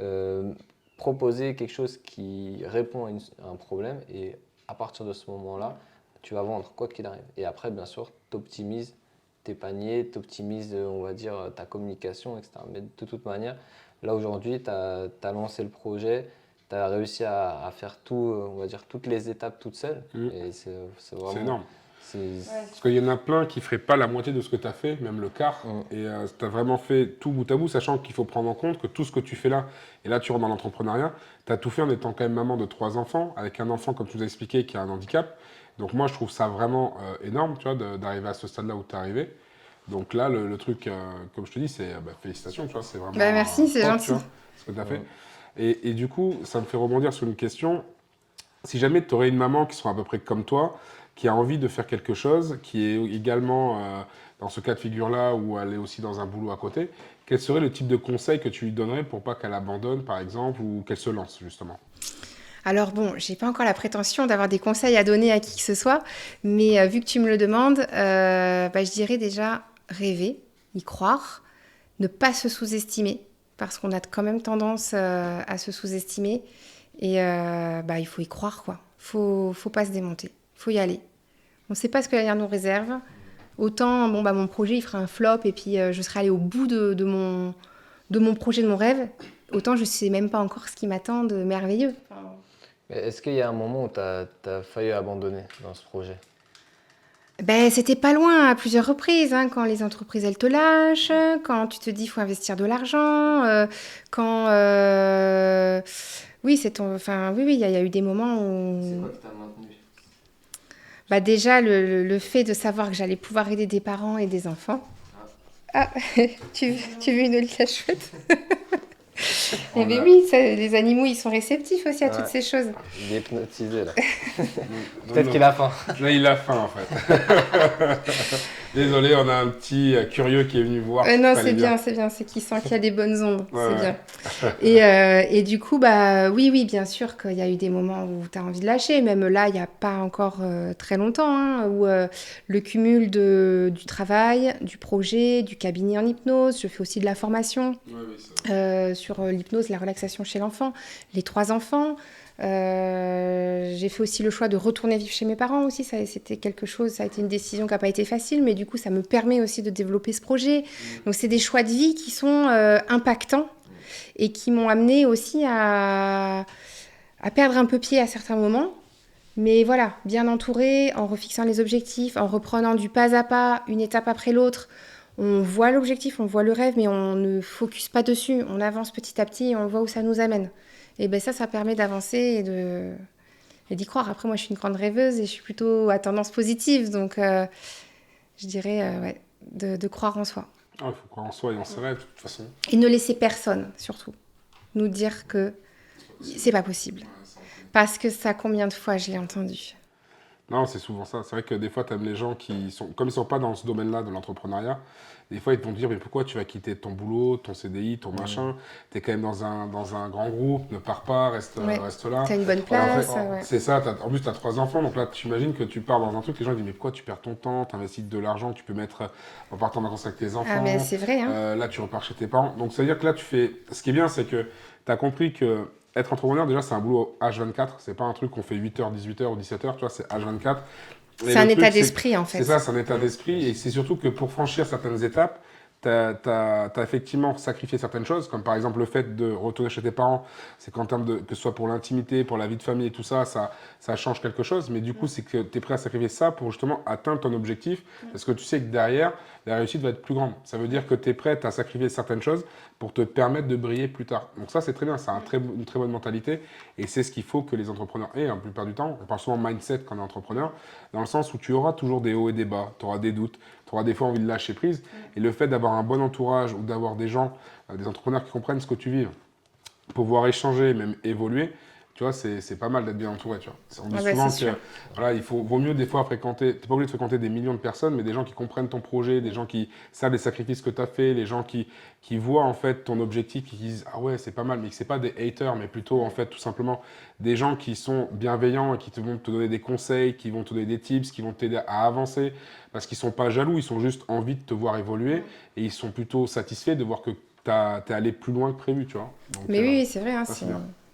euh, proposer quelque chose qui répond à un problème et à partir de ce moment-là, tu vas vendre, quoi qu'il arrive. Et après, bien sûr, tu optimises tes paniers, tu optimises, on va dire, ta communication, etc. Mais de toute manière, là aujourd'hui, tu as lancé le projet, tu as réussi à faire tout, on va dire, toutes les étapes toute seule. Et c'est vraiment. C'est énorme. c'est- Parce qu'il y en a plein qui ne feraient pas la moitié de ce que tu as fait, même le quart. Et tu as vraiment fait tout bout à bout, sachant qu'il faut prendre en compte que tout ce que tu fais là, et là tu rentres dans l'entrepreneuriat, tu as tout fait en étant quand même maman de 3 enfants, avec un enfant, comme tu nous as expliqué, qui a un handicap. Donc moi, je trouve ça vraiment énorme, tu vois, d'arriver à ce stade-là où tu es arrivé. Donc là, le truc, comme je te dis, c'est félicitations, tu vois, c'est vraiment Bah, merci, c'est top, gentil. tu vois, ce que tu as fait. Et du coup, ça me fait rebondir sur une question. Si jamais tu aurais une maman qui sera à peu près comme toi, qui a envie de faire quelque chose, qui est également dans ce cas de figure-là, où elle est aussi dans un boulot à côté, quel serait le type de conseil que tu lui donnerais pour pas qu'elle abandonne, par exemple, ou qu'elle se lance, justement? Alors bon, j'ai pas encore la prétention d'avoir des conseils à donner à qui que ce soit, mais vu que tu me le demandes, je dirais déjà rêver, y croire, ne pas se sous-estimer, parce qu'on a quand même tendance à se sous-estimer, et il faut y croire, quoi. Faut pas se démonter, faut y aller. On sait pas ce que l'avenir nous réserve. Autant, mon projet, il fera un flop, et puis je serai allée au bout de mon projet, de mon rêve. Autant je sais même pas encore ce qui m'attend de merveilleux. Enfin, Mais est-ce qu'il y a un moment où tu as failli abandonner dans ce projet? c'était pas loin à plusieurs reprises, hein, quand les entreprises elles te lâchent, quand tu te dis faut investir de l'argent, quand oui oui, il y a eu des moments où C'est quoi qui t'a maintenu? déjà le fait de savoir que j'allais pouvoir aider des parents et des enfants. Ah, tu veux une Olivia chouette? Eh bien oui, les animaux, ils sont réceptifs aussi à toutes Ouais. ces choses. Il est hypnotisé là. Donc, Peut-être qu'il a faim. là, il a faim en fait. Désolé, on a un petit curieux qui est venu voir. Non, Fallait c'est bien, c'est qu'il sent qu'il y a des bonnes ondes, Ouais, c'est ouais. bien. Et du coup, bah oui, bien sûr qu'il y a eu des moments où tu as envie de lâcher, même là, il n'y a pas encore très longtemps, hein, où le cumul du travail, du projet, du cabinet en hypnose, je fais aussi de la formation Ouais, oui, ça. sur l'hypnose, la relaxation chez l'enfant, les 3 enfants. J'ai fait aussi le choix de retourner vivre chez mes parents aussi. C'était quelque chose, ça a été une décision qui n'a pas été facile, mais du coup, ça me permet aussi de développer ce projet. Donc, c'est des choix de vie qui sont impactants et qui m'ont amené aussi à perdre un peu pied à certains moments. Mais voilà, bien entourée, en refixant les objectifs, en reprenant du pas à pas, une étape après l'autre. On voit l'objectif, on voit le rêve, mais on ne focus pas dessus. On avance petit à petit et on voit où ça nous amène. Et ben ça permet d'avancer et d'y croire. Après, moi, je suis une grande rêveuse et je suis plutôt à tendance positive. Donc, je dirais, ouais, de croire en soi. Il faut croire en soi et en ses rêves, de toute façon. Et ne laisser personne, surtout, nous dire que c'est pas possible. Parce que ça, combien de fois je l'ai entendu? Non, c'est souvent ça. C'est vrai que des fois, tu aimes les gens qui sont, comme ils sont pas dans ce domaine-là de l'entrepreneuriat, des fois, ils vont te dire, mais pourquoi tu vas quitter ton boulot, ton CDI, ton machin, tu es quand même dans un grand groupe, ne pars pas, reste là. T'as une bonne Alors, en place. fait, Ouais. c'est ça, en plus, tu as 3 enfants, donc là, tu imagines que tu pars dans un truc, les gens disent, mais pourquoi tu perds ton temps, tu investis de l'argent que tu peux mettre en partant en vacances avec tes enfants. Ah, mais c'est vrai, hein. Là, tu repars chez tes parents. Donc, ça veut dire que là, tu fais. Ce qui est bien, c'est que tu as compris que être entrepreneur, déjà, c'est un boulot H24. C'est pas un truc qu'on fait 8h, 18h ou 17h, tu vois, c'est H24. C'est un état d'esprit, en fait. C'est ça, c'est un état d'esprit. Et c'est surtout que pour franchir certaines étapes, tu as effectivement sacrifié certaines choses, comme par exemple le fait de retourner chez tes parents. C'est qu'en termes de, que ce soit pour l'intimité, pour la vie de famille et tout ça, ça change quelque chose. Mais du coup, c'est que tu es prêt à sacrifier ça pour justement atteindre ton objectif. Parce que tu sais que derrière, la réussite va être plus grande. Ça veut dire que tu es prêt à sacrifier certaines choses pour te permettre de briller plus tard. Donc ça, c'est très bien. C'est une très bonne mentalité. Et c'est ce qu'il faut que les entrepreneurs aient. La plupart du temps, on parle souvent mindset quand on est entrepreneur, dans le sens où tu auras toujours des hauts et des bas, tu auras des doutes, tu auras des fois envie de lâcher prise. Et le fait d'avoir un bon entourage ou d'avoir des gens, des entrepreneurs qui comprennent ce que tu vis, pouvoir échanger, même évoluer, tu vois, c'est pas mal d'être bien entouré, tu vois. On dit souvent que voilà, vaut mieux des fois fréquenter, t'es pas obligé de fréquenter des millions de personnes, mais des gens qui comprennent ton projet, des gens qui savent les sacrifices que tu as fait, les gens qui voient en fait ton objectif, qui disent ah ouais, c'est pas mal, mais que c'est pas des haters, mais plutôt en fait tout simplement des gens qui sont bienveillants et qui vont te donner des conseils, qui vont te donner des tips, qui vont t'aider à avancer, parce qu'ils sont pas jaloux, ils sont juste envie de te voir évoluer et ils sont plutôt satisfaits de voir que t'es allé plus loin que prévu, tu vois. Donc, mais oui, c'est vrai, hein,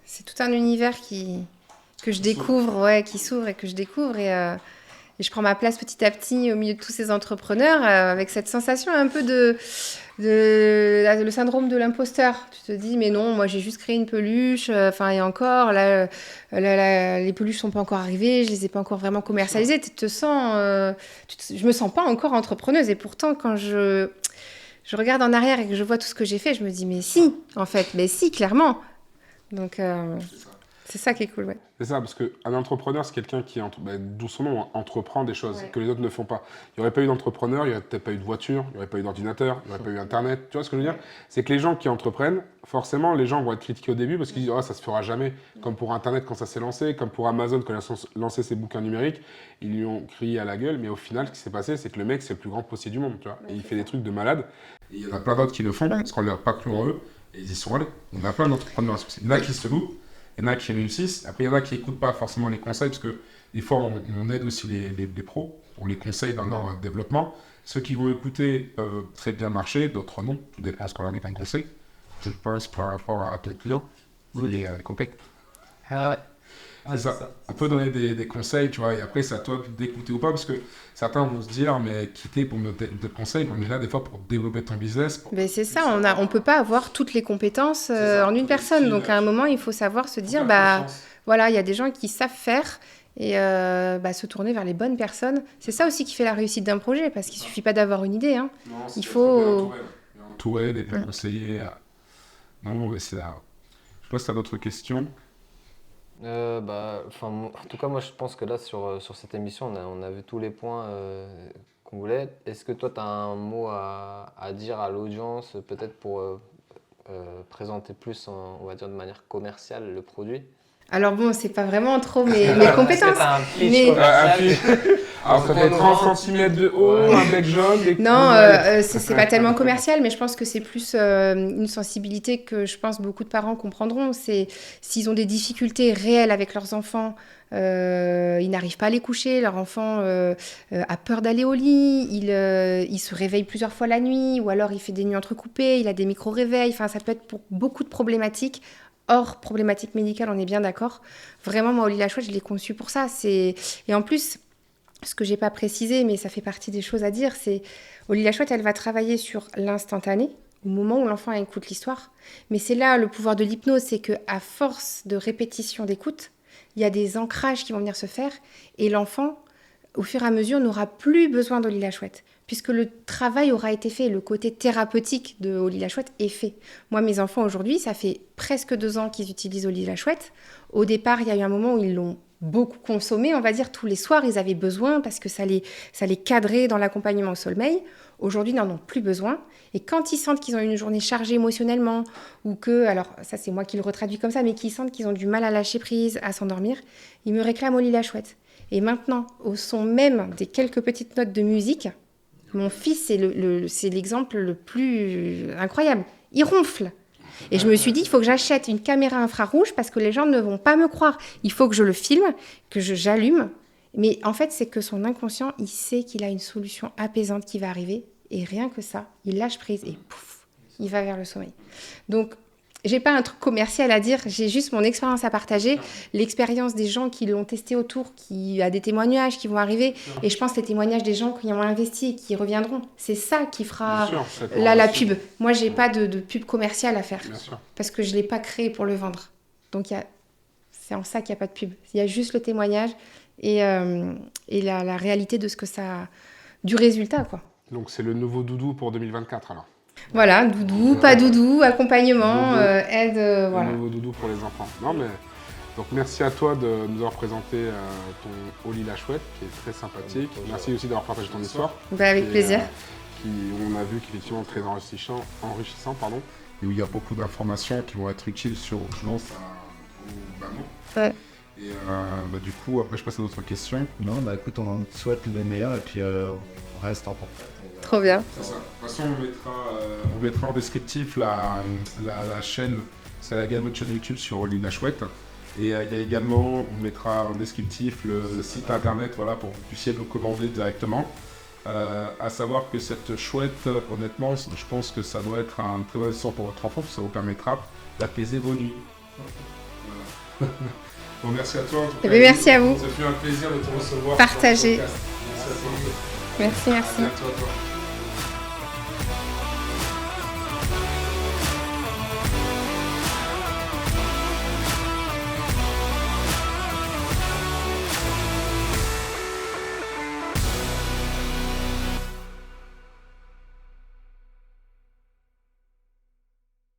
c'est tout un univers que je découvre, ouais, qui s'ouvre et que je découvre. Et je prends ma place petit à petit au milieu de tous ces entrepreneurs avec cette sensation un peu le syndrome de l'imposteur. Tu te dis, mais non, moi j'ai juste créé une peluche. Enfin, et encore, là, les peluches sont pas encore arrivées, je les ai pas encore vraiment commercialisées. Tu te sens, je me sens pas encore entrepreneuse. Et pourtant, quand je regarde en arrière et que je vois tout ce que j'ai fait, je me dis, mais si, en fait, mais si, clairement. Donc, c'est ça qui est cool, ouais. C'est ça, parce qu'un entrepreneur, c'est quelqu'un qui, d'où son nom, entreprend des choses que les autres ne font pas. Il n'y aurait pas eu d'entrepreneur, il n'y aurait peut-être pas eu de voiture, il n'y aurait pas eu d'ordinateur, il n'y aurait pas eu Internet. Tu vois ce que je veux dire? C'est que les gens qui entreprennent, forcément, les gens vont être critiqués au début parce qu'ils disent « Oh, ça se fera jamais ». Comme pour Internet quand ça s'est lancé, comme pour Amazon quand il a lancé ses bouquins numériques, ils lui ont crié à la gueule. Mais au final, ce qui s'est passé, c'est que le mec, c'est le plus grand postier du monde, tu vois. Et il fait des trucs de malade. Et il y en a plein d'autres qui le font parce qu'on ne leur a pas cru en eux. Et ils y sont allés. On a plein d'entrepreneurs à succès. Il y en a qui se louent. Il y en a qui réussissent. Après, il y en a qui n'écoutent pas forcément les conseils, parce que des fois, on aide aussi les pros. On les conseille dans leur développement. Ceux qui vont écouter peuvent très bien marcher, d'autres non. Tout dépend de ce qu'on leur met un conseil. Je pense par rapport à tes clients, vous les compètes. Ah ouais. C'est ça. On peut donner des conseils, tu vois, et après, c'est à toi d'écouter ou pas, parce que certains vont se dire, mais quitter pour me donner des conseils, on est là des fois pour développer ton business. Mais c'est ça, on peut pas avoir toutes les compétences en une personne. Donc à un moment, il faut savoir se dire, voilà, il y a des gens qui savent faire et se tourner vers les bonnes personnes. C'est ça aussi qui fait la réussite d'un projet, parce qu'il suffit pas d'avoir une idée. Hein. Non, il faut entourer, des conseillers. Non, mais c'est là. Je sais pas si tu as d'autres questions. En tout cas, moi je pense que là sur cette émission, on a vu tous les points qu'on voulait. Est-ce que toi tu as un mot à dire à l'audience, peut-être pour présenter plus, on va dire de manière commerciale, le produit? Alors bon, c'est pas vraiment trop mes compétences. Un pitch Mais- commercial. Alors, ça fait 30 cm de haut, un bec jaune, des Non, coups, c'est pas tellement commercial, mais je pense que c'est plus une sensibilité que je pense beaucoup de parents comprendront. C'est s'ils ont des difficultés réelles avec leurs enfants, ils n'arrivent pas à les coucher, leur enfant a peur d'aller au lit, il se réveille plusieurs fois la nuit, ou alors il fait des nuits entrecoupées, il a des micro-réveils, enfin ça peut être pour beaucoup de problématiques. Hors problématique médicale, on est bien d'accord. Vraiment, moi, Oli la Chouette, je l'ai conçu pour ça. Et en plus, ce que j'ai pas précisé, mais ça fait partie des choses à dire, c'est Oli la Chouette, elle va travailler sur l'instantané, au moment où l'enfant écoute l'histoire. Mais c'est là le pouvoir de l'hypnose, c'est qu'à force de répétition d'écoute, il y a des ancrages qui vont venir se faire, et l'enfant, au fur et à mesure, n'aura plus besoin d'Oli la Chouette, puisque le travail aura été fait, le côté thérapeutique de Oli la Chouette est fait. Moi, mes enfants aujourd'hui, ça fait presque 2 ans qu'ils utilisent Oli la Chouette. Au départ, il y a eu un moment où ils l'ont beaucoup consommé, on va dire, tous les soirs, ils avaient besoin parce que ça les cadrait dans l'accompagnement au sommeil. Aujourd'hui, ils n'en ont plus besoin. Et quand ils sentent qu'ils ont une journée chargée émotionnellement, ou que, alors ça c'est moi qui le retraduis comme ça, mais qu'ils sentent qu'ils ont du mal à lâcher prise, à s'endormir, ils me réclament Oli la Chouette. Et maintenant, au son même des quelques petites notes de musique, mon fils, c'est l'exemple le plus incroyable. Il ronfle. Et je me suis dit, il faut que j'achète une caméra infrarouge parce que les gens ne vont pas me croire. Il faut que je le filme, que j'allume. Mais en fait, c'est que son inconscient, il sait qu'il a une solution apaisante qui va arriver. Et rien que ça, il lâche prise et pouf, il va vers le sommeil. Donc, j'ai pas un truc commercial à dire, j'ai juste mon expérience à partager, l'expérience des gens qui l'ont testé autour, qui a des témoignages qui vont arriver, et je pense que les témoignages des gens qui ont investi et qui reviendront, c'est ça qui fera la pub. Moi, j'ai pas de pub commerciale à faire, parce que je l'ai pas créé pour le vendre. Donc, c'est en ça qu'il n'y a pas de pub. Il y a juste le témoignage et la réalité de ce que ça... du résultat, quoi. Donc, c'est le nouveau doudou pour 2024, alors. Voilà, doudou, pas doudou, accompagnement, aide, voilà. Le nouveau doudou pour les enfants. Non, mais... Donc, merci à toi de nous avoir présenté ton Oli la Chouette, qui est très sympathique. Merci aussi d'avoir partagé ton histoire. Bah, avec plaisir. On a vu qu'effectivement, très enrichissant, pardon. Et où il y a beaucoup d'informations qui vont être utiles sur, je pense, aux mamans. Ouais. Et du coup, après, je passe à d'autres questions. Non, bah écoute, on en souhaite le meilleur et puis on reste en contact. Trop bien. C'est ça. De toute façon, on mettra en descriptif la chaîne, c'est la gamme de chaîne YouTube sur Oli la Chouette. Et il y a également, on mettra en descriptif le site internet, voilà, pour que vous puissiez le commander directement. À savoir que cette chouette, honnêtement, je pense que ça doit être un très bon investissement pour votre enfant, parce que ça vous permettra d'apaiser vos nuits. Voilà. Bon, merci à toi. En tout cas, merci à vous. Ça fait un plaisir de te recevoir. Partagez. Merci à toi. Merci. À bientôt à toi.